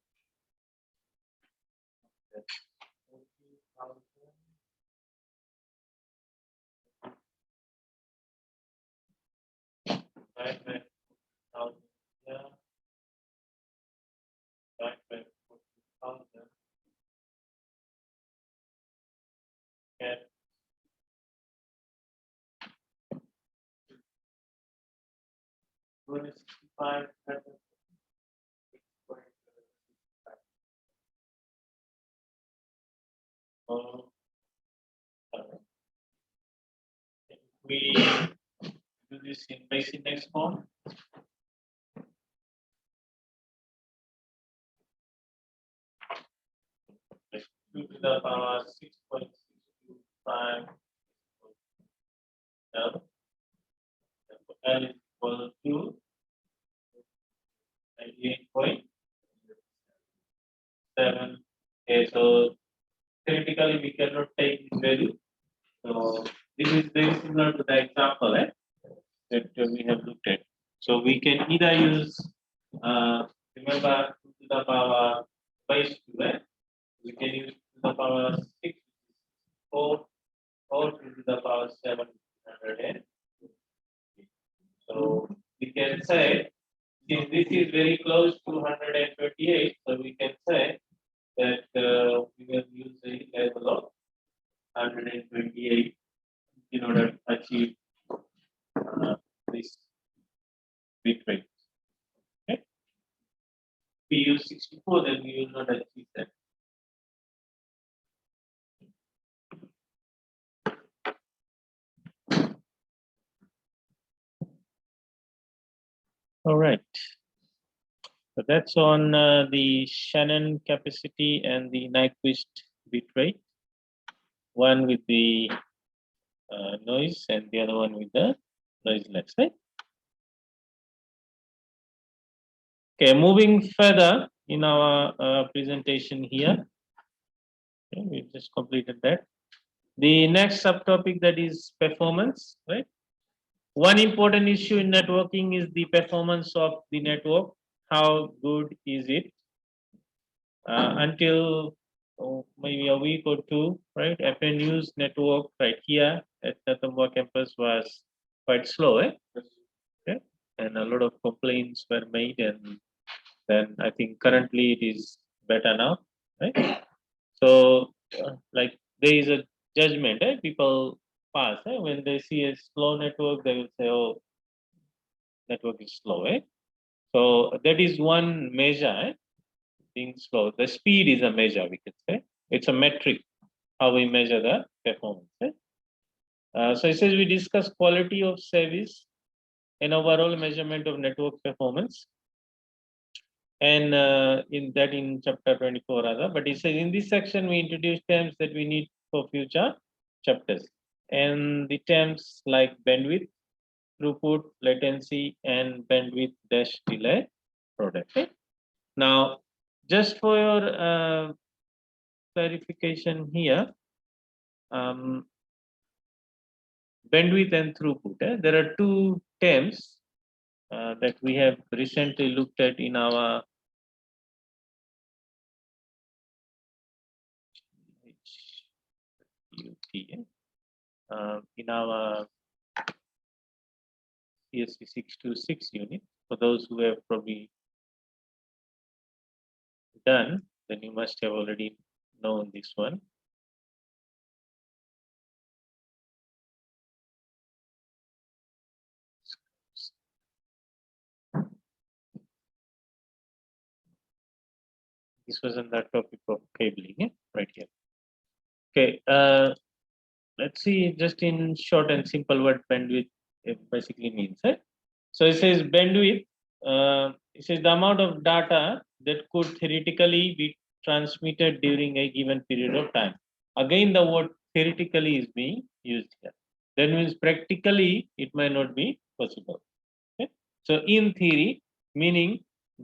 that's 40,000. Right by 40,000 here. Right by 40,000. And 265 hertz. So, if we do this in base index form, like 2 to the power 6.625 L. L is equal to 98.7. Okay, so theoretically we cannot take this value. So this is very similar to the example that we have looked at. So we can either use, remember 2 to the power base 2, we can use 2 to the power 6, 4, or 2 to the power 700. So we can say, since this is very close to 128, so we can say that we will use the level of 128 in order to achieve this bit rate. Okay. If we use 64, then we will not achieve that. All right. So that's on the Shannon capacity and the Nyquist bit rate. One with the noise and the other one with the noiseless. Right? Okay, moving further in our presentation here. Okay, we just completed that. The next subtopic, that is performance, right? One important issue in networking is the performance of the network. How good is it? Until maybe a week or two, right? FNU's network right here at Natamboa campus was quite slow, okay? And a lot of complaints were made, and then I think currently it is better now, right? So, like there is a judgment, people pass. When they see a slow network, they will say, "Oh, network is slow." So that is one measure. Being slow. The speed is a measure, we can say. It's a metric how we measure the performance. So it says we discuss quality of service and overall measurement of network performance. And in chapter 24 rather, but it says in this section we introduce terms that we need for future chapters. And the terms like bandwidth, throughput, latency, and bandwidth dash delay product. Now, just for your clarification here, bandwidth and throughput. There are two terms that we have recently looked at in our CSC626 unit. For those who have probably done, then you must have already known this one. This was on the topic of cabling, right here. Okay, let's see just in short and simple what bandwidth it basically means. Right? So it says bandwidth. It says the amount of data that could theoretically be transmitted during a given period of time. Again, the word theoretically is being used here. That means practically it might not be possible. Okay? So in theory, meaning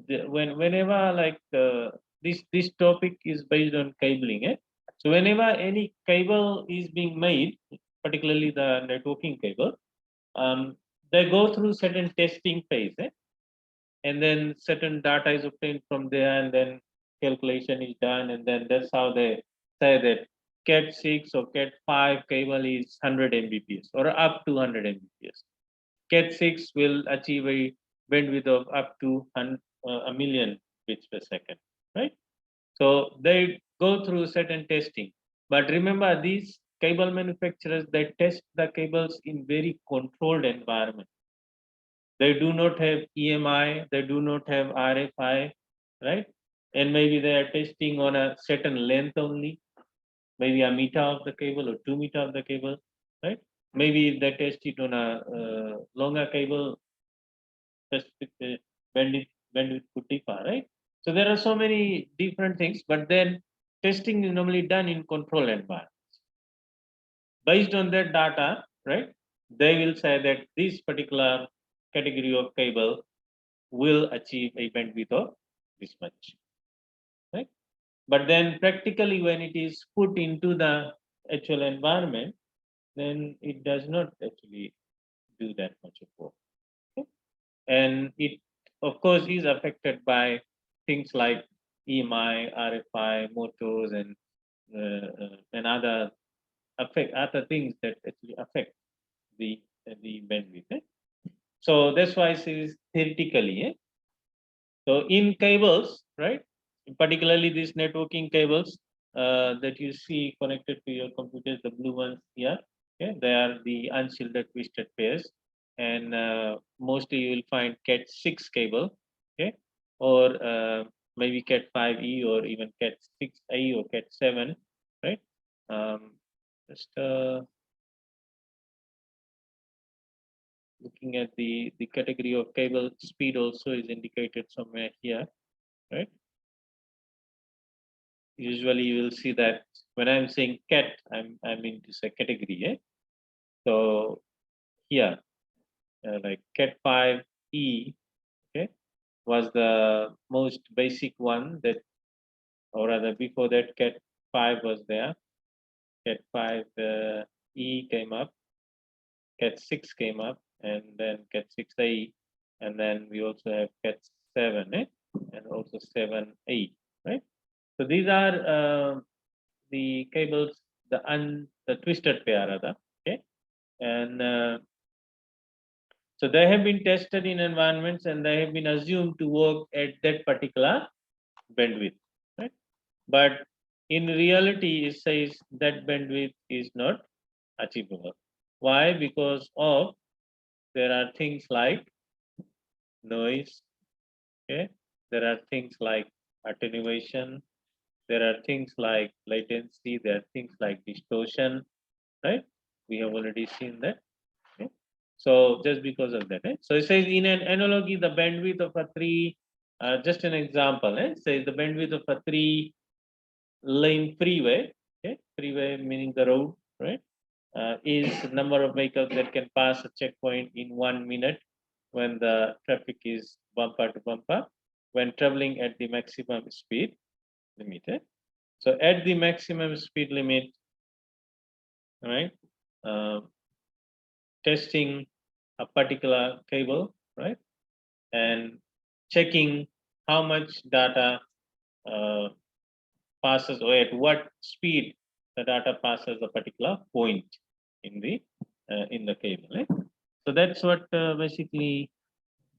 whenever like this topic is based on cabling. So whenever any cable is being made, particularly the networking cable, they go through certain testing phase, and then certain data is obtained from there, and then calculation is done, and then that's how they say that Cat 6 or Cat 5 cable is 100 Mbps or up to 100 Mbps. Cat 6 will achieve a bandwidth of up to a million bits per second, right? So they go through certain testing. But remember, these cable manufacturers, they test the cables in very controlled environment. They do not have EMI, they do not have RFI, right? And maybe they are testing on a certain length only, maybe a meter of the cable or 2 meter of the cable, right? Maybe they test it on a longer cable, specific bandwidth could differ, right? So there are so many different things, but then testing is normally done in control environment. Based on that data, right, they will say that this particular category of cable will achieve a bandwidth of this much, right? But then practically when it is put into the actual environment, then it does not actually do that much of work. Okay? And it, of course, is affected by things like EMI, RFI, motors, and other things that actually affect the bandwidth. So that's why it is theoretically. So in cables, right? Particularly these networking cables that you see connected to your computers, the blue ones here. Okay, they are the unshielded twisted pairs, and mostly you will find Cat 6 cable. Okay, or maybe Cat 5e or even Cat 6e or Cat 7, right? Just looking at the category of cable speed also is indicated somewhere here, right? Usually you will see that when I'm saying cat, I'm into a category. So here, like Cat 5e, okay, was the most basic one that, or rather before that, Cat 5 was there. Cat 5e came up, Cat 6 came up, and then Cat 6a, and then we also have Cat 7, and also 7a, right? So these are the cables, the twisted pair rather, okay, and so they have been tested in environments and they have been assumed to work at that particular bandwidth, right? But in reality, it says that bandwidth is not achievable. Why? Because of there are things like noise, okay, there are things like attenuation, there are things like latency, there are things like distortion, right? We have already seen that. Okay? So just because of that, so it says in an analogy, the bandwidth of a just an example, says the bandwidth of a 3-lane freeway, okay, freeway meaning the road, right, is the number of vehicles that can pass a checkpoint in 1 minute when the traffic is bumper to bumper when traveling at the maximum speed limit. So at the maximum speed limit, right, testing a particular cable, right, and checking how much data passes or at what speed the data passes a particular point in the cable. Right? So that's what basically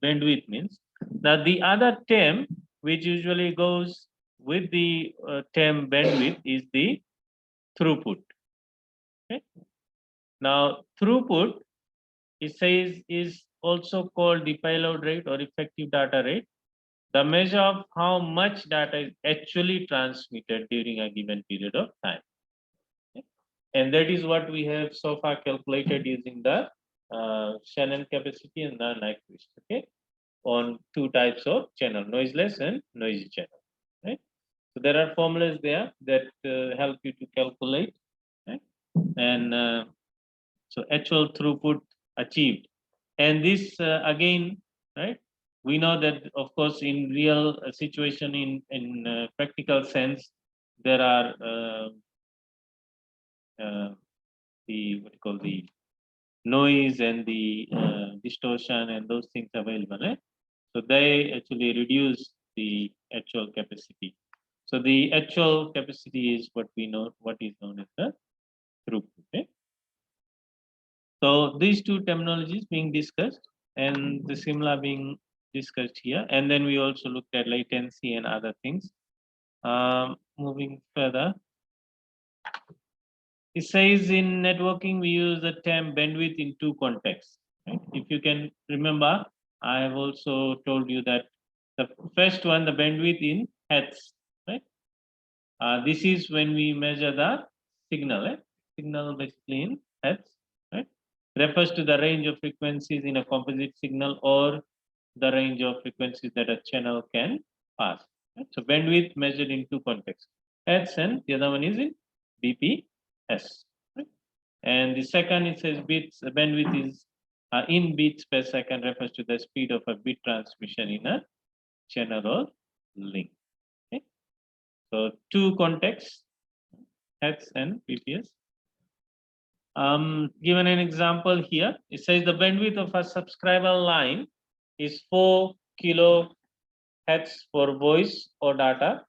bandwidth means. Now the other term which usually goes with the term bandwidth is the throughput. Okay? Now throughput, it says, is also called the payload rate or effective data rate, the measure of how much data is actually transmitted during a given period of time. Okay? And that is what we have so far calculated using the Shannon capacity and the Nyquist, okay, on two types of channel, noiseless and noisy channel, right? So there are formulas there that help you to calculate, right? And so actual throughput achieved, and this again, right? We know that of course in real situation in practical sense, there are the what you call the noise and the distortion and those things available, right? So they actually reduce the actual capacity. So the actual capacity is what we know, what is known as the throughput. Okay? So these two terminologies being discussed and the similar being discussed here. And then we also looked at latency and other things. Moving further, it says in networking, we use the term bandwidth in two contexts. Right? If you can remember, I have also told you that the first one, the bandwidth in hertz, right? This is when we measure the signal, right? Signal basically in hertz, right? Refers to the range of frequencies in a composite signal or the range of frequencies that a channel can pass. Right? So bandwidth measured in two contexts, hertz, and the other one is in BPS. Right? And the second, it says bits, bandwidth is in bits per second, refers to the speed of a bit transmission in a channel or link. Okay? So two contexts, hertz and BPS. Given an example here, it says the bandwidth of a subscriber line is 4 kilohertz for voice or data,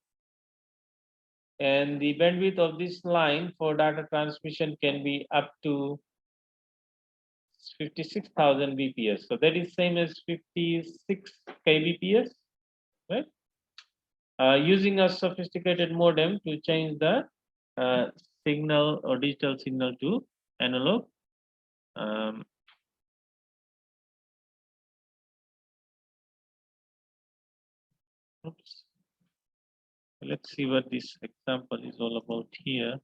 and the bandwidth of this line for data transmission can be up to 56,000 bps. So that is same as 56 kbps, right? Using a sophisticated modem to change the signal or digital signal to analog. Oops. Let's see what this example is all about here.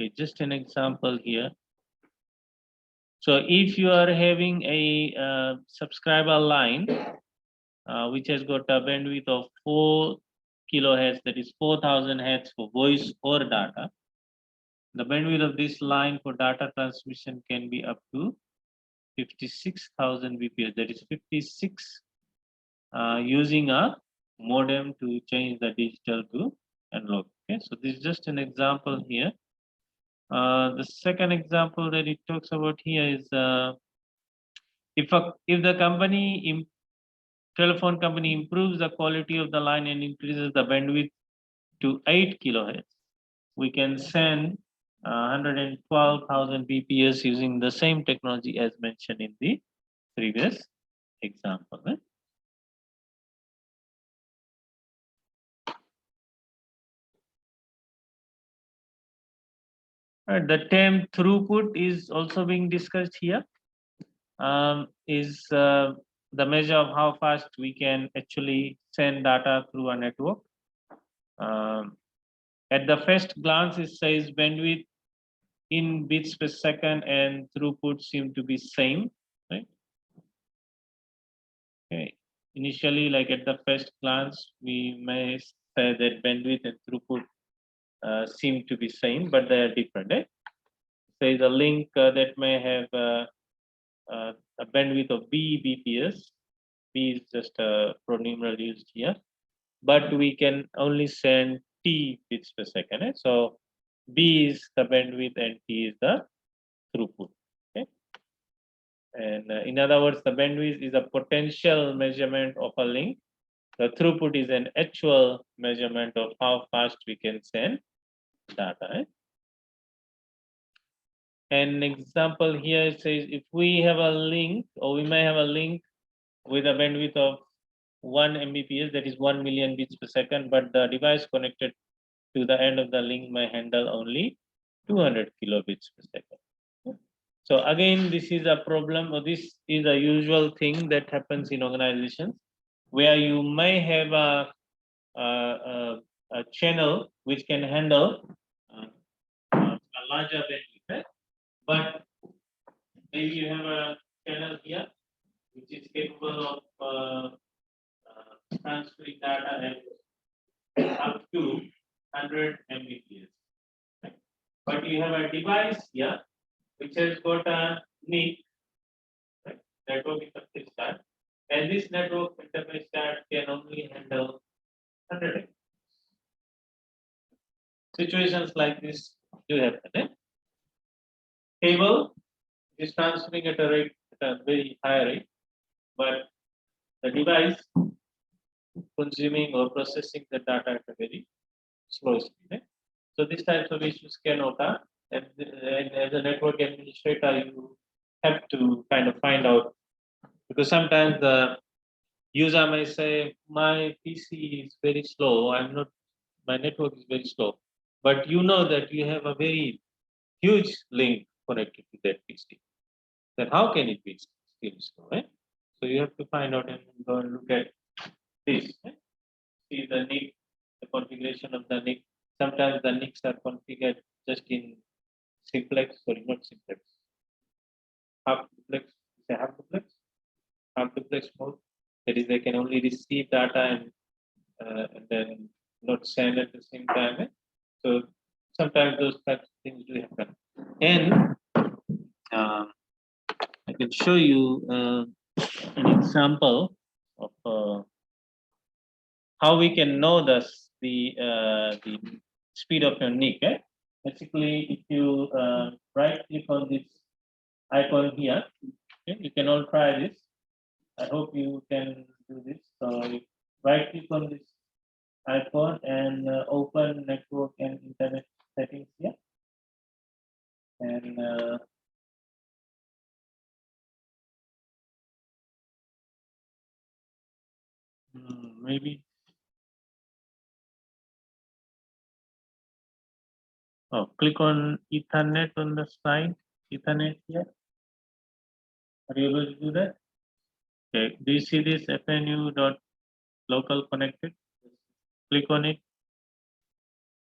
Okay, just an example here. So if you are having a subscriber line which has got a bandwidth of 4 kilohertz, that is 4,000 hertz for voice or data, the bandwidth of this line for data transmission can be up to 56,000 bps, that is 56, using a modem to change the digital to analog. Okay, so this is just an example here. The second example that it talks about here is if the telephone company improves the quality of the line and increases the bandwidth to 8 kilohertz, we can send 112,000 bps using the same technology as mentioned in the previous example. Right? The term throughput is also being discussed here. Is the measure of how fast we can actually send data through a network. At the first glance, it says bandwidth in bits per second and throughput seem to be same, right? Okay. Initially, like at the first glance, we may say that bandwidth and throughput seem to be same, but they are different. Eh? There is a link that may have a bandwidth of B bps. B is just a pronumeral used here, but we can only send T bits per second. Eh? So B is the bandwidth and T is the throughput. Okay. And in other words, the bandwidth is a potential measurement of a link. The throughput is an actual measurement of how fast we can send data. Eh? An example here says if we have a link, or we may have a link with a bandwidth of 1 Mbps, that is 1 million bits per second, but the device connected to the end of the link may handle only 200 kilobits per second. So again, this is a problem, or this is a usual thing that happens in organizations where you may have a channel which can handle larger bandwidth, right? But maybe you have a channel here which is capable of transferring data at up to 100 Mbps. Right? But you have a device here which has got a NIC, right? Network interface card, and this network interface card can only handle 100 Mbps. Situations like this do happen. Eh? Cable is transferring at a rate at a very high rate, but the device consuming or processing the data at a very slow speed. Eh? So these types of issues can occur, and as a network administrator, you have to kind of find out, because sometimes the user may say, "My PC is very slow. My network is very slow," but you know that you have a very huge link connected to that PC. Then how can it be still slow? Eh? So you have to find out and go and look at this. Eh? See the NIC, the configuration of the NIC. Sometimes the NICs are configured just in simplex, sorry, not simplex, half duplex, say half duplex mode. That is, they can only receive data and then not send at the same time. Eh? So sometimes those types of things do happen. And I can show you an example of how we can know the speed of your NIC. Eh? Basically, if you right click on this icon here, okay, you can all try this. I hope you can do this. So you right click on this icon and open network and internet settings here, and maybe click on Ethernet on the side. Ethernet here. Are you able to do that? Okay. Do you see this FNU dot local connected? Click on it,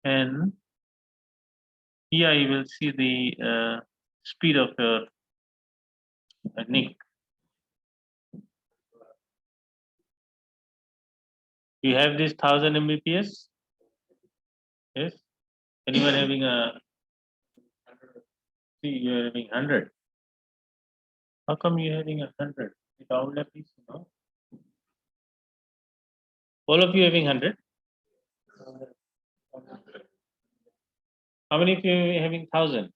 and here you will see the speed of your NIC. You have this 1000 Mbps. Yes. Anyone having a? See, you're having 100. How come you're having 100? It all is, no? All of you having 100? How many of you are having 1000?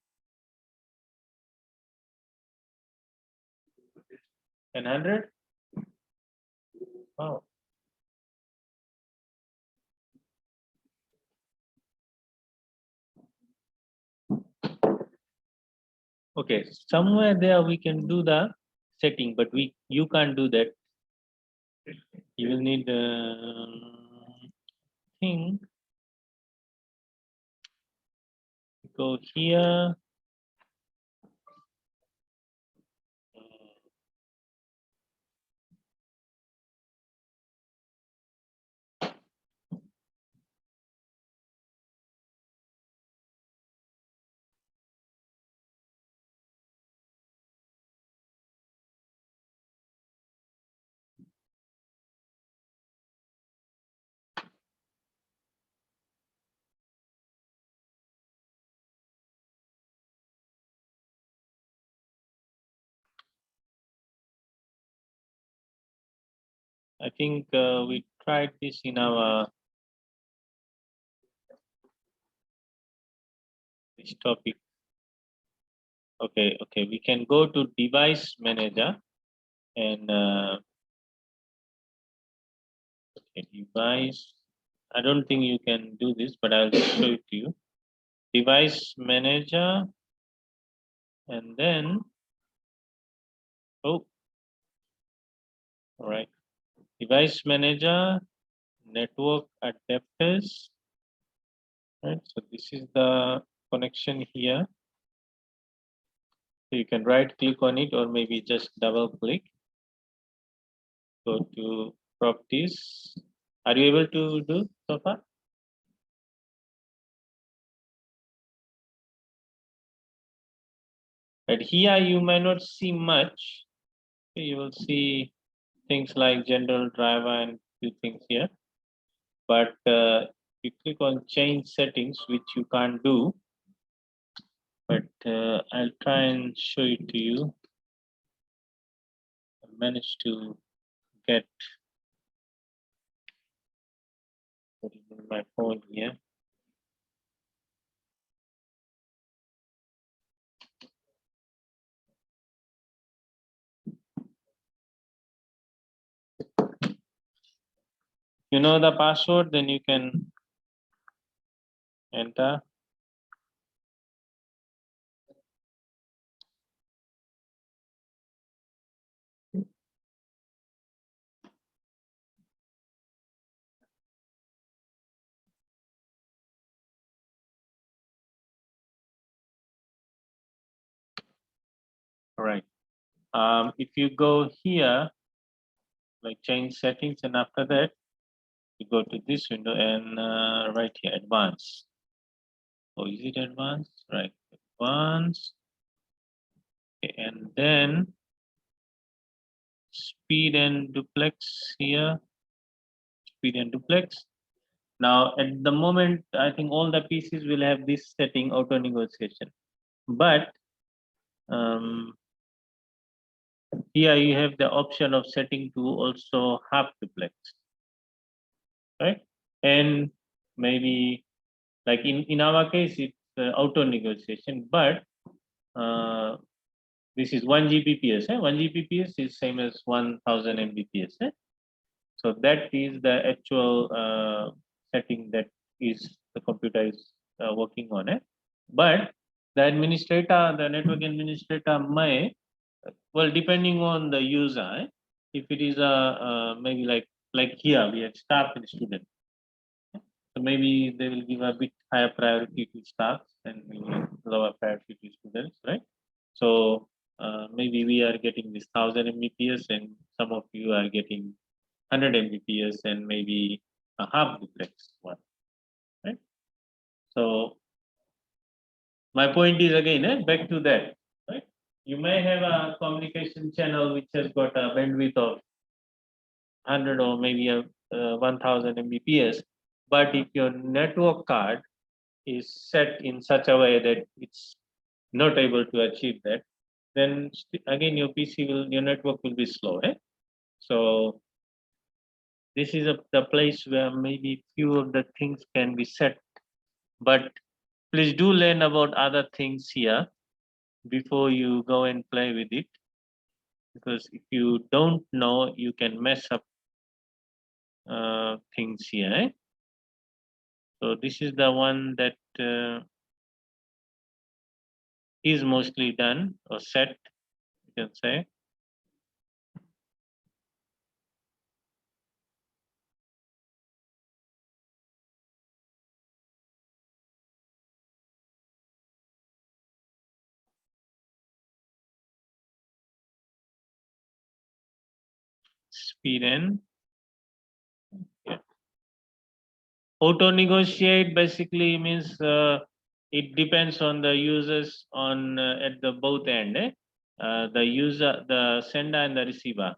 And 100? Wow. Okay, somewhere there we can do the setting, but you can't do that. You will need thing. Go here. I think we tried this in our this topic. Okay, we can go to device manager and okay, device. I don't think you can do this, but I'll show it to you. Device manager, and then all right, device manager, network adapters. Right, so this is the connection here. So you can right click on it or maybe just double click. Go to properties. Are you able to do so far? But here you may not see much. You will see things like general driver and few things here. But you click on change settings, which you can't do. But I'll try and show it to you. I managed to get my phone here. You know the password, then you can enter. All right. If you go here, like change settings, and after that, you go to this window and right here, advanced. Oh, is it advanced? Right, advanced. Okay, and then speed and duplex here. Speed and duplex. Now, at the moment, I think all the PCs will have this setting, auto negotiation. But um, here you have the option of setting to also half duplex, right? And maybe like in our case, it's auto negotiation, but this is 1 Gbps. 1 Gbps is same as 1000 Mbps. So that is the actual setting that is the computer is working on it. But the administrator, the network administrator may, well, depending on the user, if it is a maybe like here we have staff and student, so maybe they will give a bit higher priority to staff and lower priority to students, right? So maybe we are getting this 1000 Mbps and some of you are getting 100 Mbps and maybe a half duplex one, right? So my point is again, back to that, right? You may have a communication channel which has got a bandwidth of 100 or maybe a 1000 Mbps, but if your network card is set in such a way that it's not able to achieve that, then again your network will be slow. So this is the place where maybe few of the things can be set, but please do learn about other things here before you go and play with it, because if you don't know, you can mess up things here. So this is the one that is mostly done or set, you can say. Speed and auto negotiate basically means it depends on the users on at the both end. The user, the sender and the receiver.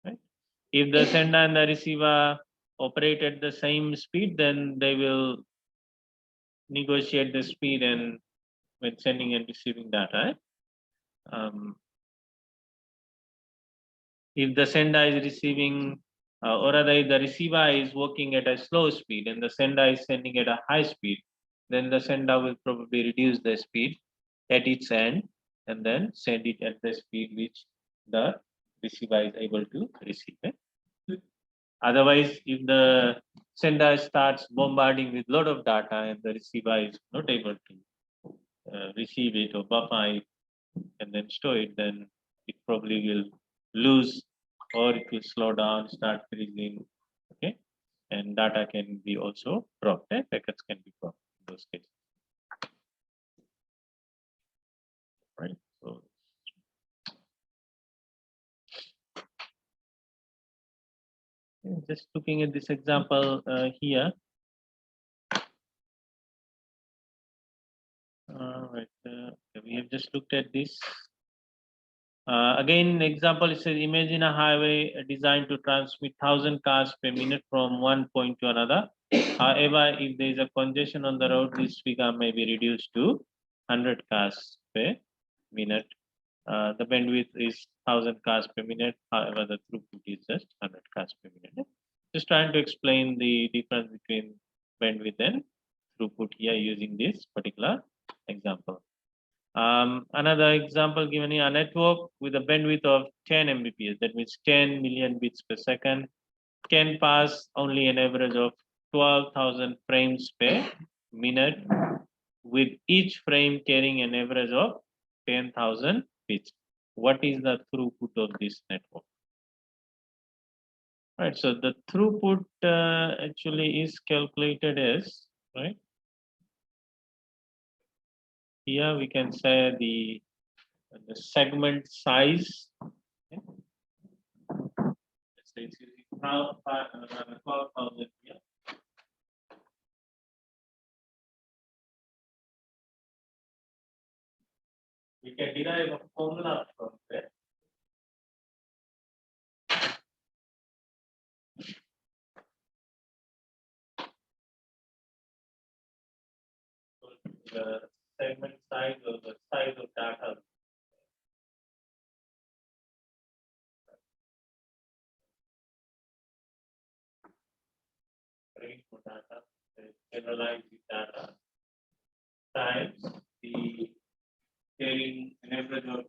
Right? If the sender and the receiver operate at the same speed, then they will negotiate the speed and when sending and receiving data. If the sender is receiving, or rather if the receiver is working at a slow speed and the sender is sending at a high speed, then the sender will probably reduce the speed at its end and then send it at the speed which the receiver is able to receive it. Otherwise, if the sender starts bombarding with a lot of data and the receiver is not able to receive it or buffer it and then store it, then it probably will lose or it will slow down, start freezing, okay? And data can be also dropped, packets can be dropped in those cases, right? So, just looking at this example here. Right. We have just looked at this. Again, example, it says imagine a highway designed to transmit 1,000 cars per minute from one point to another. However, if there is a congestion on the road, this figure may be reduced to 100 cars per minute. The bandwidth is 1,000 cars per minute. However, the throughput is just 100 cars per minute. Just trying to explain the difference between bandwidth and throughput here using this particular example. Another example given here, a network with a bandwidth of 10 Mbps, that means 10 million bits per second, can pass only an average of 12,000 frames per minute, with each frame carrying an average of 10,000 bits. What is the throughput of this network? Right, so the throughput actually is calculated as, right? Here we can say the segment size. Okay. Let's say it's using 12,000 here. We can derive a formula from there. So the segment size or the size of data. For data, generalize the data times the carrying an average of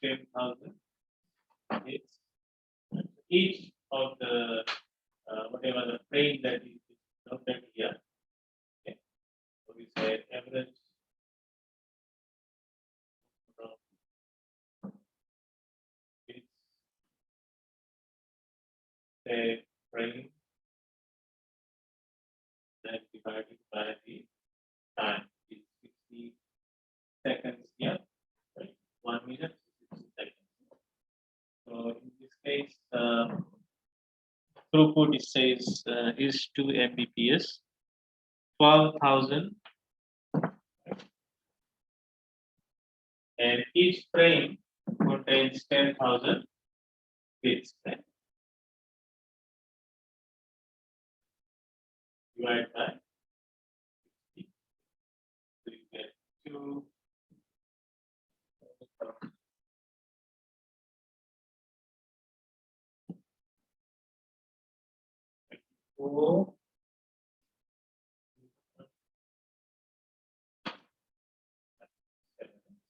10,000. Each of the whatever the frame that is noted here. Okay. So we say average is a frame that divided by the time is 60 seconds here, right? 1 minute, 60 seconds. So in this case, throughput it says is 2 Mbps, 12,000, and each frame contains 10,000 bits. Right? Divide by 60. So you get 2. 4,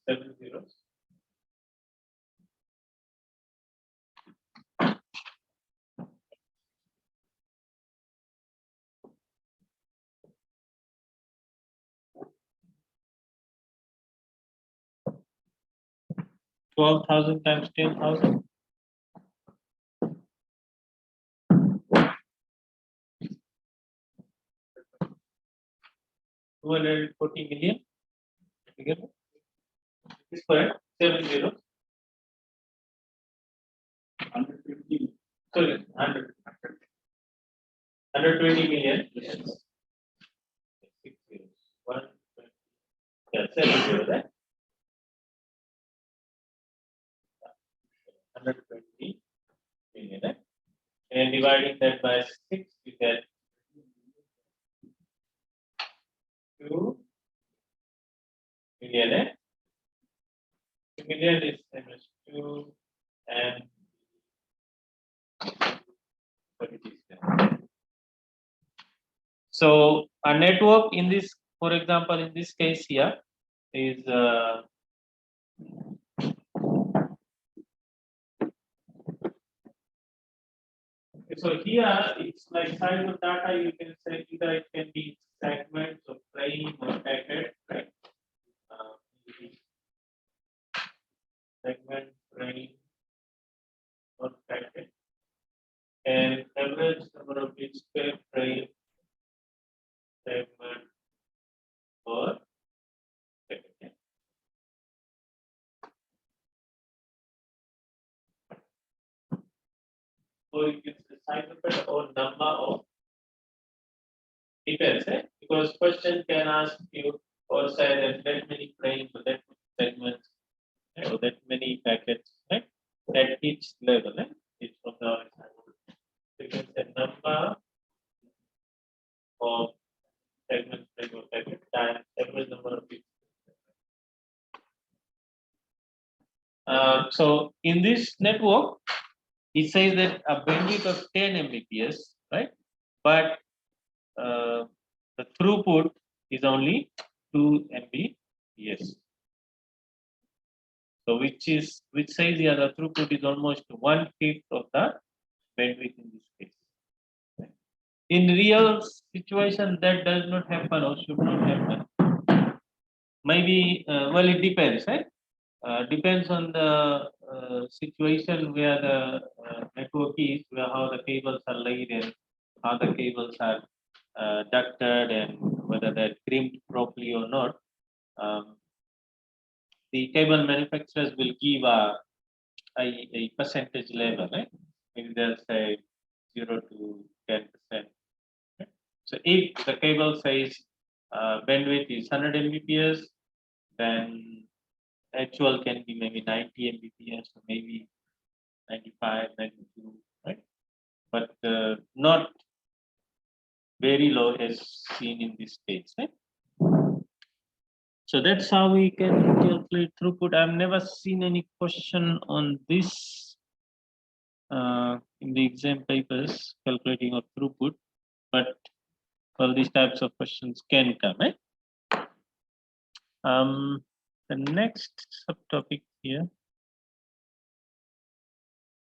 7 zeros. 12,000 times 10,000. 240 million. This is correct. 7 zeros. 120. Sorry, 120 million. Yes. 6 zeros. 120. Yeah, 7 zeros. Right? 120 million. Right? And dividing that by 6, you get 2 million. Right? 2 million is same as 2 and what it is there. So a network in this, for example, in this case here is so here it's like size of data. You can say either it can be segments or frame or packet, right? Segment, frame, or packet, and average number of bits per frame, segment, or packet. So you can say size of it or number of depends, because question can ask you or say that many frames or that many segments, right, or that many packets, right, at each level, right, each from the you can say number of segments per packet times average number of bits. So in this network, it says that a bandwidth of 10 Mbps, right? But the throughput is only 2 Mbps. So which says here the throughput is almost 1/5 of the bandwidth in this case. In real situation, that does not happen or should not happen. Maybe well, it depends, right? Depends on the situation where the network is, where how the cables are laid and how the cables are ducted and whether they're crimped properly or not. The cable manufacturers will give a percentage level, right? Maybe they'll say 0 to 10%. Right? So if the cable says bandwidth is 100 Mbps, then actual can be maybe 90 Mbps or maybe 95, 92, right? But not very low as seen in this case, right? So that's how we can calculate throughput. I've never seen any question on this in the exam papers calculating of throughput, but all these types of questions can come, right? The next subtopic here.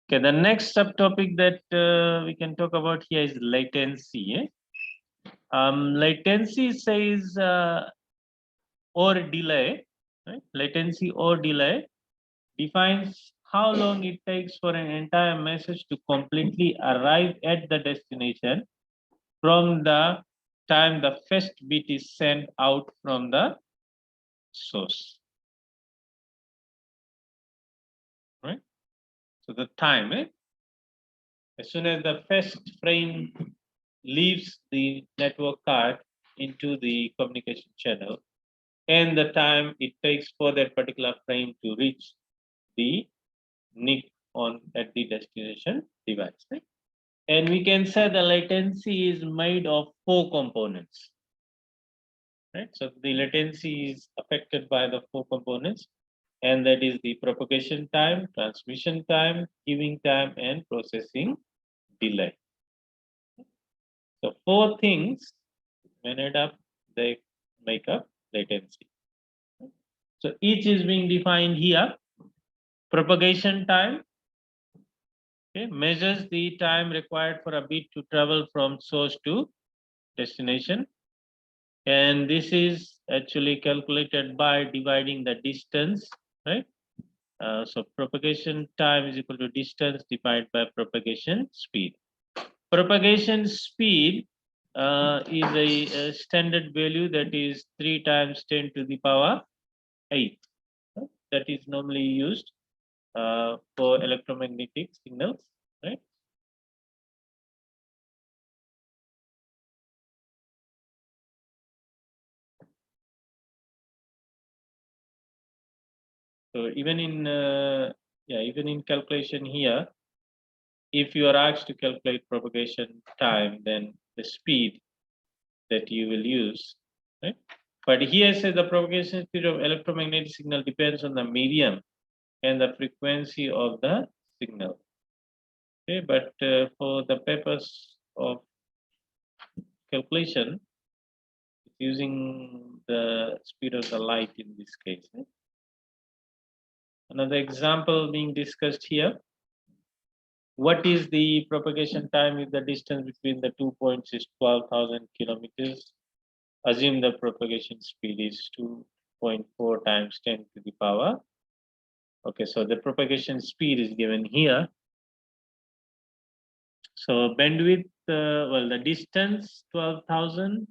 Okay, the next subtopic that we can talk about here is latency. Latency says or delay, right? Latency or delay defines how long it takes for an entire message to completely arrive at the destination from the time the first bit is sent out from the source, right? So the time, as soon as the first frame leaves the network card into the communication channel, and the time it takes for that particular frame to reach the NIC on at the destination device, right? And we can say the latency is made of 4 components, right? So the latency is affected by the 4 components, and that is the propagation time, transmission time, queuing time, and processing delay. So 4 things when add up, they make up latency. So each is being defined here. Propagation time, okay, measures the time required for a bit to travel from source to destination. And this is actually calculated by dividing the distance, right? So propagation time is equal to distance divided by propagation speed. Propagation speed is a standard value that is 3 times 10 to the power 8. That is normally used for electromagnetic signals, right? So even in calculation here, if you are asked to calculate propagation time, then the speed that you will use, right? But here says the propagation speed of electromagnetic signal depends on the medium and the frequency of the signal. Okay, but for the purpose of calculation, it's using the speed of the light in this case. Right? Another example being discussed here. What is the propagation time if the distance between the 2 points is 12,000 kilometers? Assume the propagation speed is 2.4 times 10 to the power. Okay, so the propagation speed is given here. So bandwidth, well, the distance 12,000.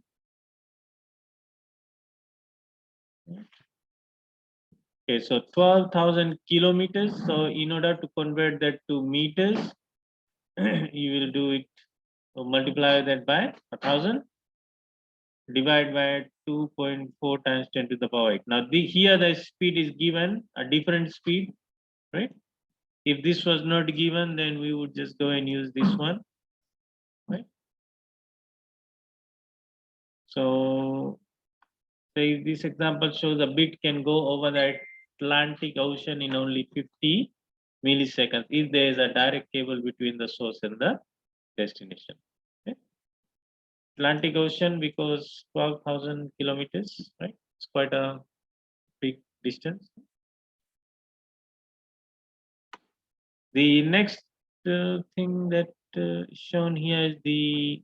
Okay, so 12,000 kilometers. So in order to convert that to meters, you will do it, so multiply that by 1,000. divided by 2.4 times 10 to the power 8. Now here the speed is given a different speed, right? If this was not given, then we would just go and use this one, right? So say this example shows a bit can go over the Atlantic Ocean in only 50 milliseconds if there is a direct cable between the source and the destination. Okay? Atlantic Ocean because 12,000 kilometers, right? It's quite a big distance. The next thing that shown here is the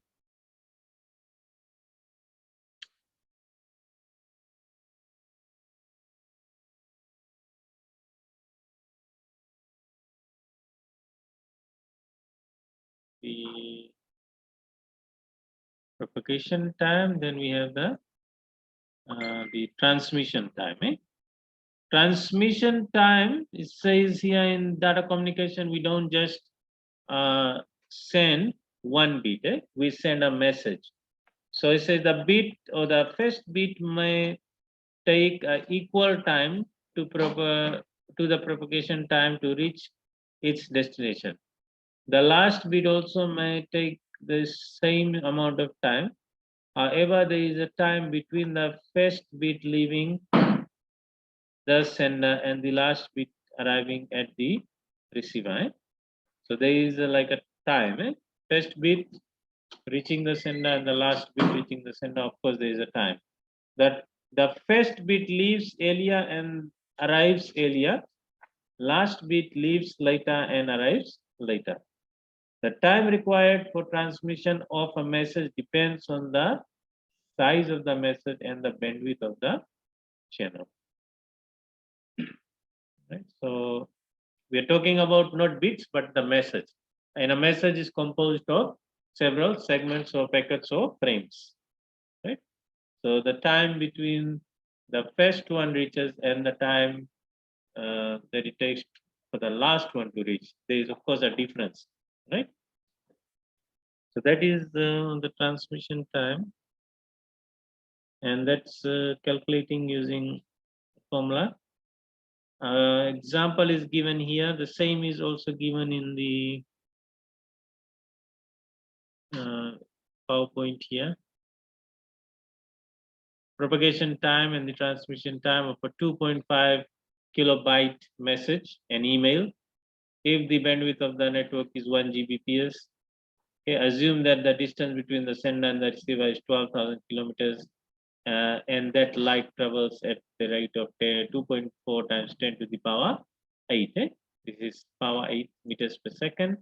propagation time. Then we have the transmission time. Transmission time, it says here in data communication, we don't just send one bit, we send a message. So it says the bit or the first bit may take equal time to the propagation time to reach its destination. The last bit also may take the same amount of time. However, there is a time between the first bit leaving the sender and the last bit arriving at the receiver. So there is like a time. First bit reaching the sender and the last bit reaching the sender. Of course, there is a time. That the first bit leaves earlier and arrives earlier. Last bit leaves later and arrives later. The time required for transmission of a message depends on the size of the message and the bandwidth of the channel. Right? So we are talking about not bits, but the message. And a message is composed of several segments or packets or frames. Right? So the time between the first one reaches and the time that it takes for the last one to reach, there is of course a difference, right? So that is the transmission time, and that's calculating using formula. Example is given here. The same is also given in the PowerPoint here. Propagation time and the transmission time of a 2.5 kilobyte message and email. If the bandwidth of the network is 1 Gbps, okay, assume that the distance between the sender and the receiver is 12,000 kilometers, and that light travels at the rate of 2.4 times 10 to the power 8. This is power 8 meters per second.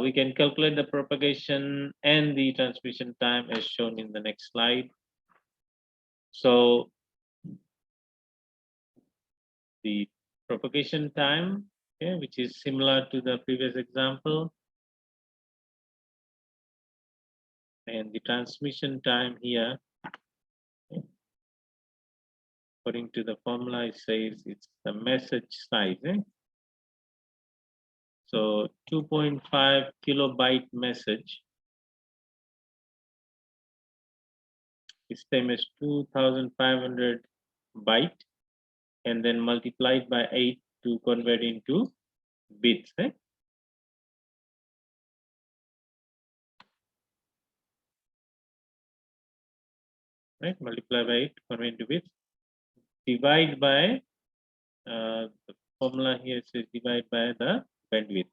We can calculate the propagation and the transmission time as shown in the next slide. So the propagation time, okay, which is similar to the previous example, and the transmission time here, okay, according to the formula, it says it's the message size. So 2.5 kilobyte message is same as 2,500 byte, and then multiplied by 8 to convert into bits. Right, multiply by 8, convert into bits. Divide by the formula here says divide by the bandwidth.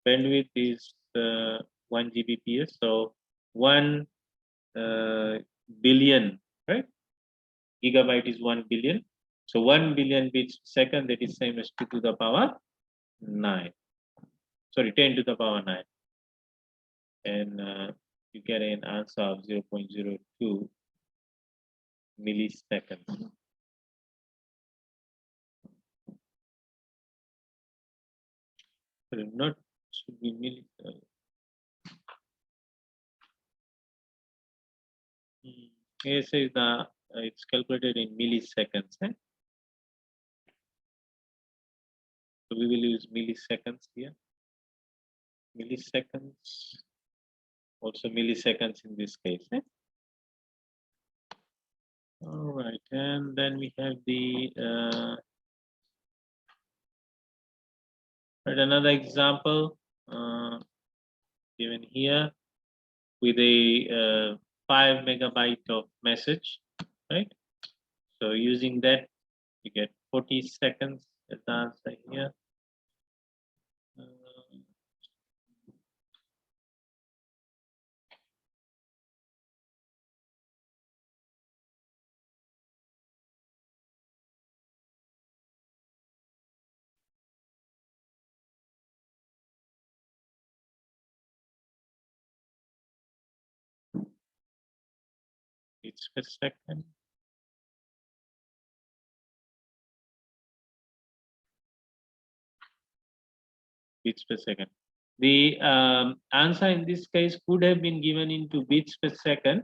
Bandwidth is 1 Gbps, so 1 billion, right? Gigabyte is 1 billion. So 1 billion bits per second, that is same as 2 to the power 9. Sorry, 10 to the power 9. And you get an answer of 0.02 milliseconds. So not should be milliseconds. Here says it's calculated in milliseconds. So we will use milliseconds here. Milliseconds, also milliseconds in this case. All right, and then we have the right, another example given here with a 5 megabyte of message, right? So using that, you get 40 seconds as the answer here. Uh, Bits per second. Bits per second. The answer in this case could have been given into bits per second,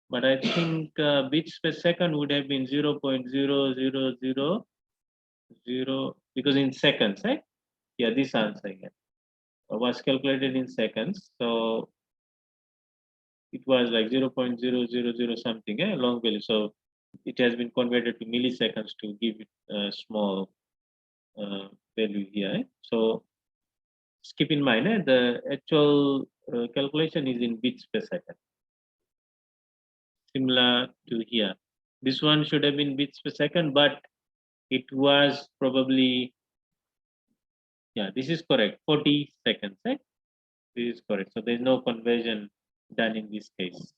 but I think bits per second would have been 0.0000 because in seconds, right? Yeah, this answer again was calculated in seconds. So it was like 0.000 something, long value. So it has been converted to milliseconds to give it a small value here. So keep in mind, the actual calculation is in bits per second, similar to here. This one should have been bits per second, but it was probably, yeah, this is correct, 40 seconds, right? This is correct. So there's no conversion done in this case.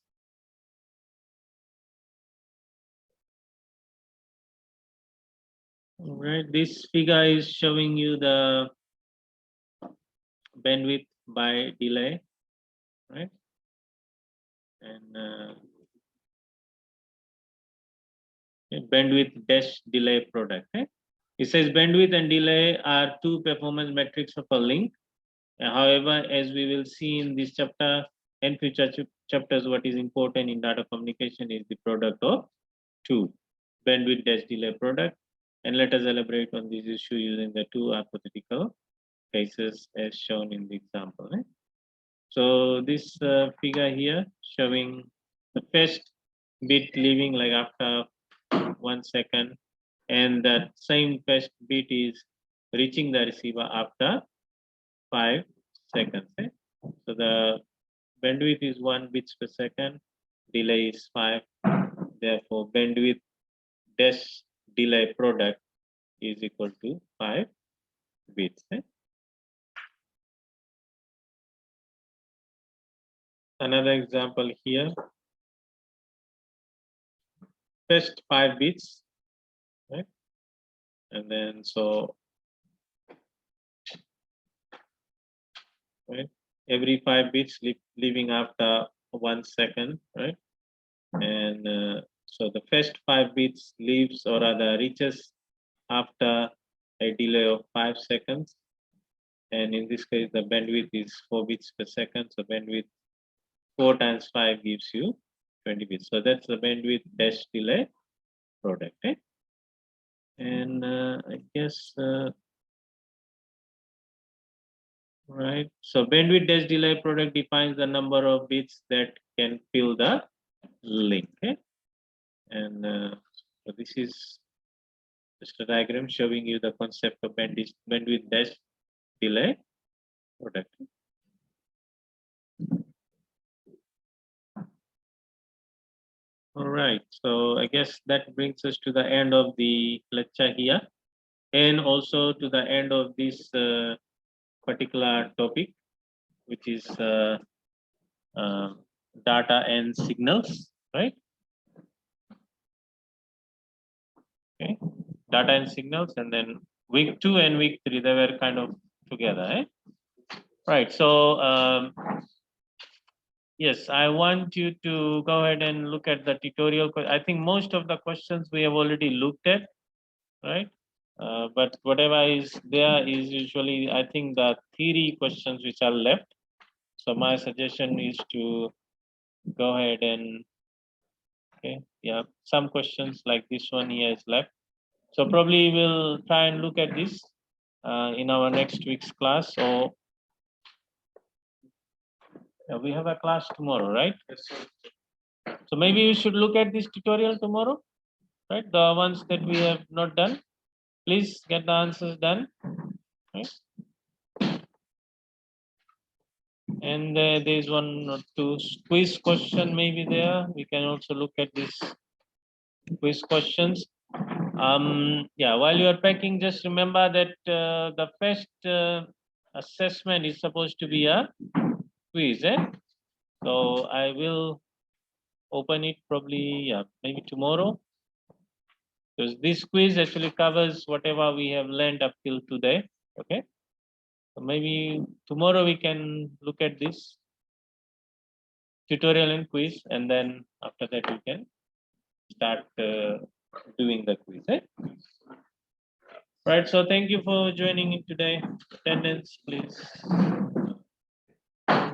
All right, this figure is showing you the bandwidth by delay, right? And bandwidth dash delay product. Right? It says bandwidth and delay are two performance metrics of a link. However, as we will see in this chapter and future chapters, what is important in data communication is the product of two, bandwidth dash delay product. And let us elaborate on this issue using the two hypothetical cases as shown in the example. Right? So this figure here showing the first bit leaving like after 1 second, and that same first bit is reaching the receiver after 5 seconds. So the bandwidth is 1 bits per second, delay is 5. Therefore, bandwidth dash delay product is equal to 5 bits. Another example here, first 5 bits, right? And then so, right, every 5 bits leaving after 1 second, right? And so the first 5 bits leaves or rather reaches after a delay of 5 seconds. And in this case, the bandwidth is 4 bits per second. So bandwidth 4 times 5 gives you 20 bits. So that's the bandwidth dash delay product. And I guess, right. So bandwidth dash delay product defines the number of bits that can fill the link. And so this is just a diagram showing you the concept of bandwidth dash delay product. All right, so I guess that brings us to the end of the lecture here, and also to the end of this particular topic, which is uh, data and signals, right? Okay, data and signals, and then week 2 and week 3 they were kind of together, right? So yes, I want you to go ahead and look at the tutorial. I think most of the questions we have already looked at, right? But whatever is there is usually, I think, the theory questions which are left. So my suggestion is to go ahead and, okay, yeah, some questions like this one here is left. So probably we'll try and look at this in our next week's class. So we have a class tomorrow, right? So maybe we should look at this tutorial tomorrow. right? The ones that we have not done, please get the answers done. Right? And there's one or two quiz question maybe there. We can also look at these quiz questions. Yeah, while you are packing, just remember that the first assessment is supposed to be a quiz. So I will open it probably, yeah, maybe tomorrow, because this quiz actually covers whatever we have learned up till today. Okay, so maybe tomorrow we can look at this tutorial and quiz, and then after that we can start doing the quiz. Right, so thank you for joining in today. Attendance, please.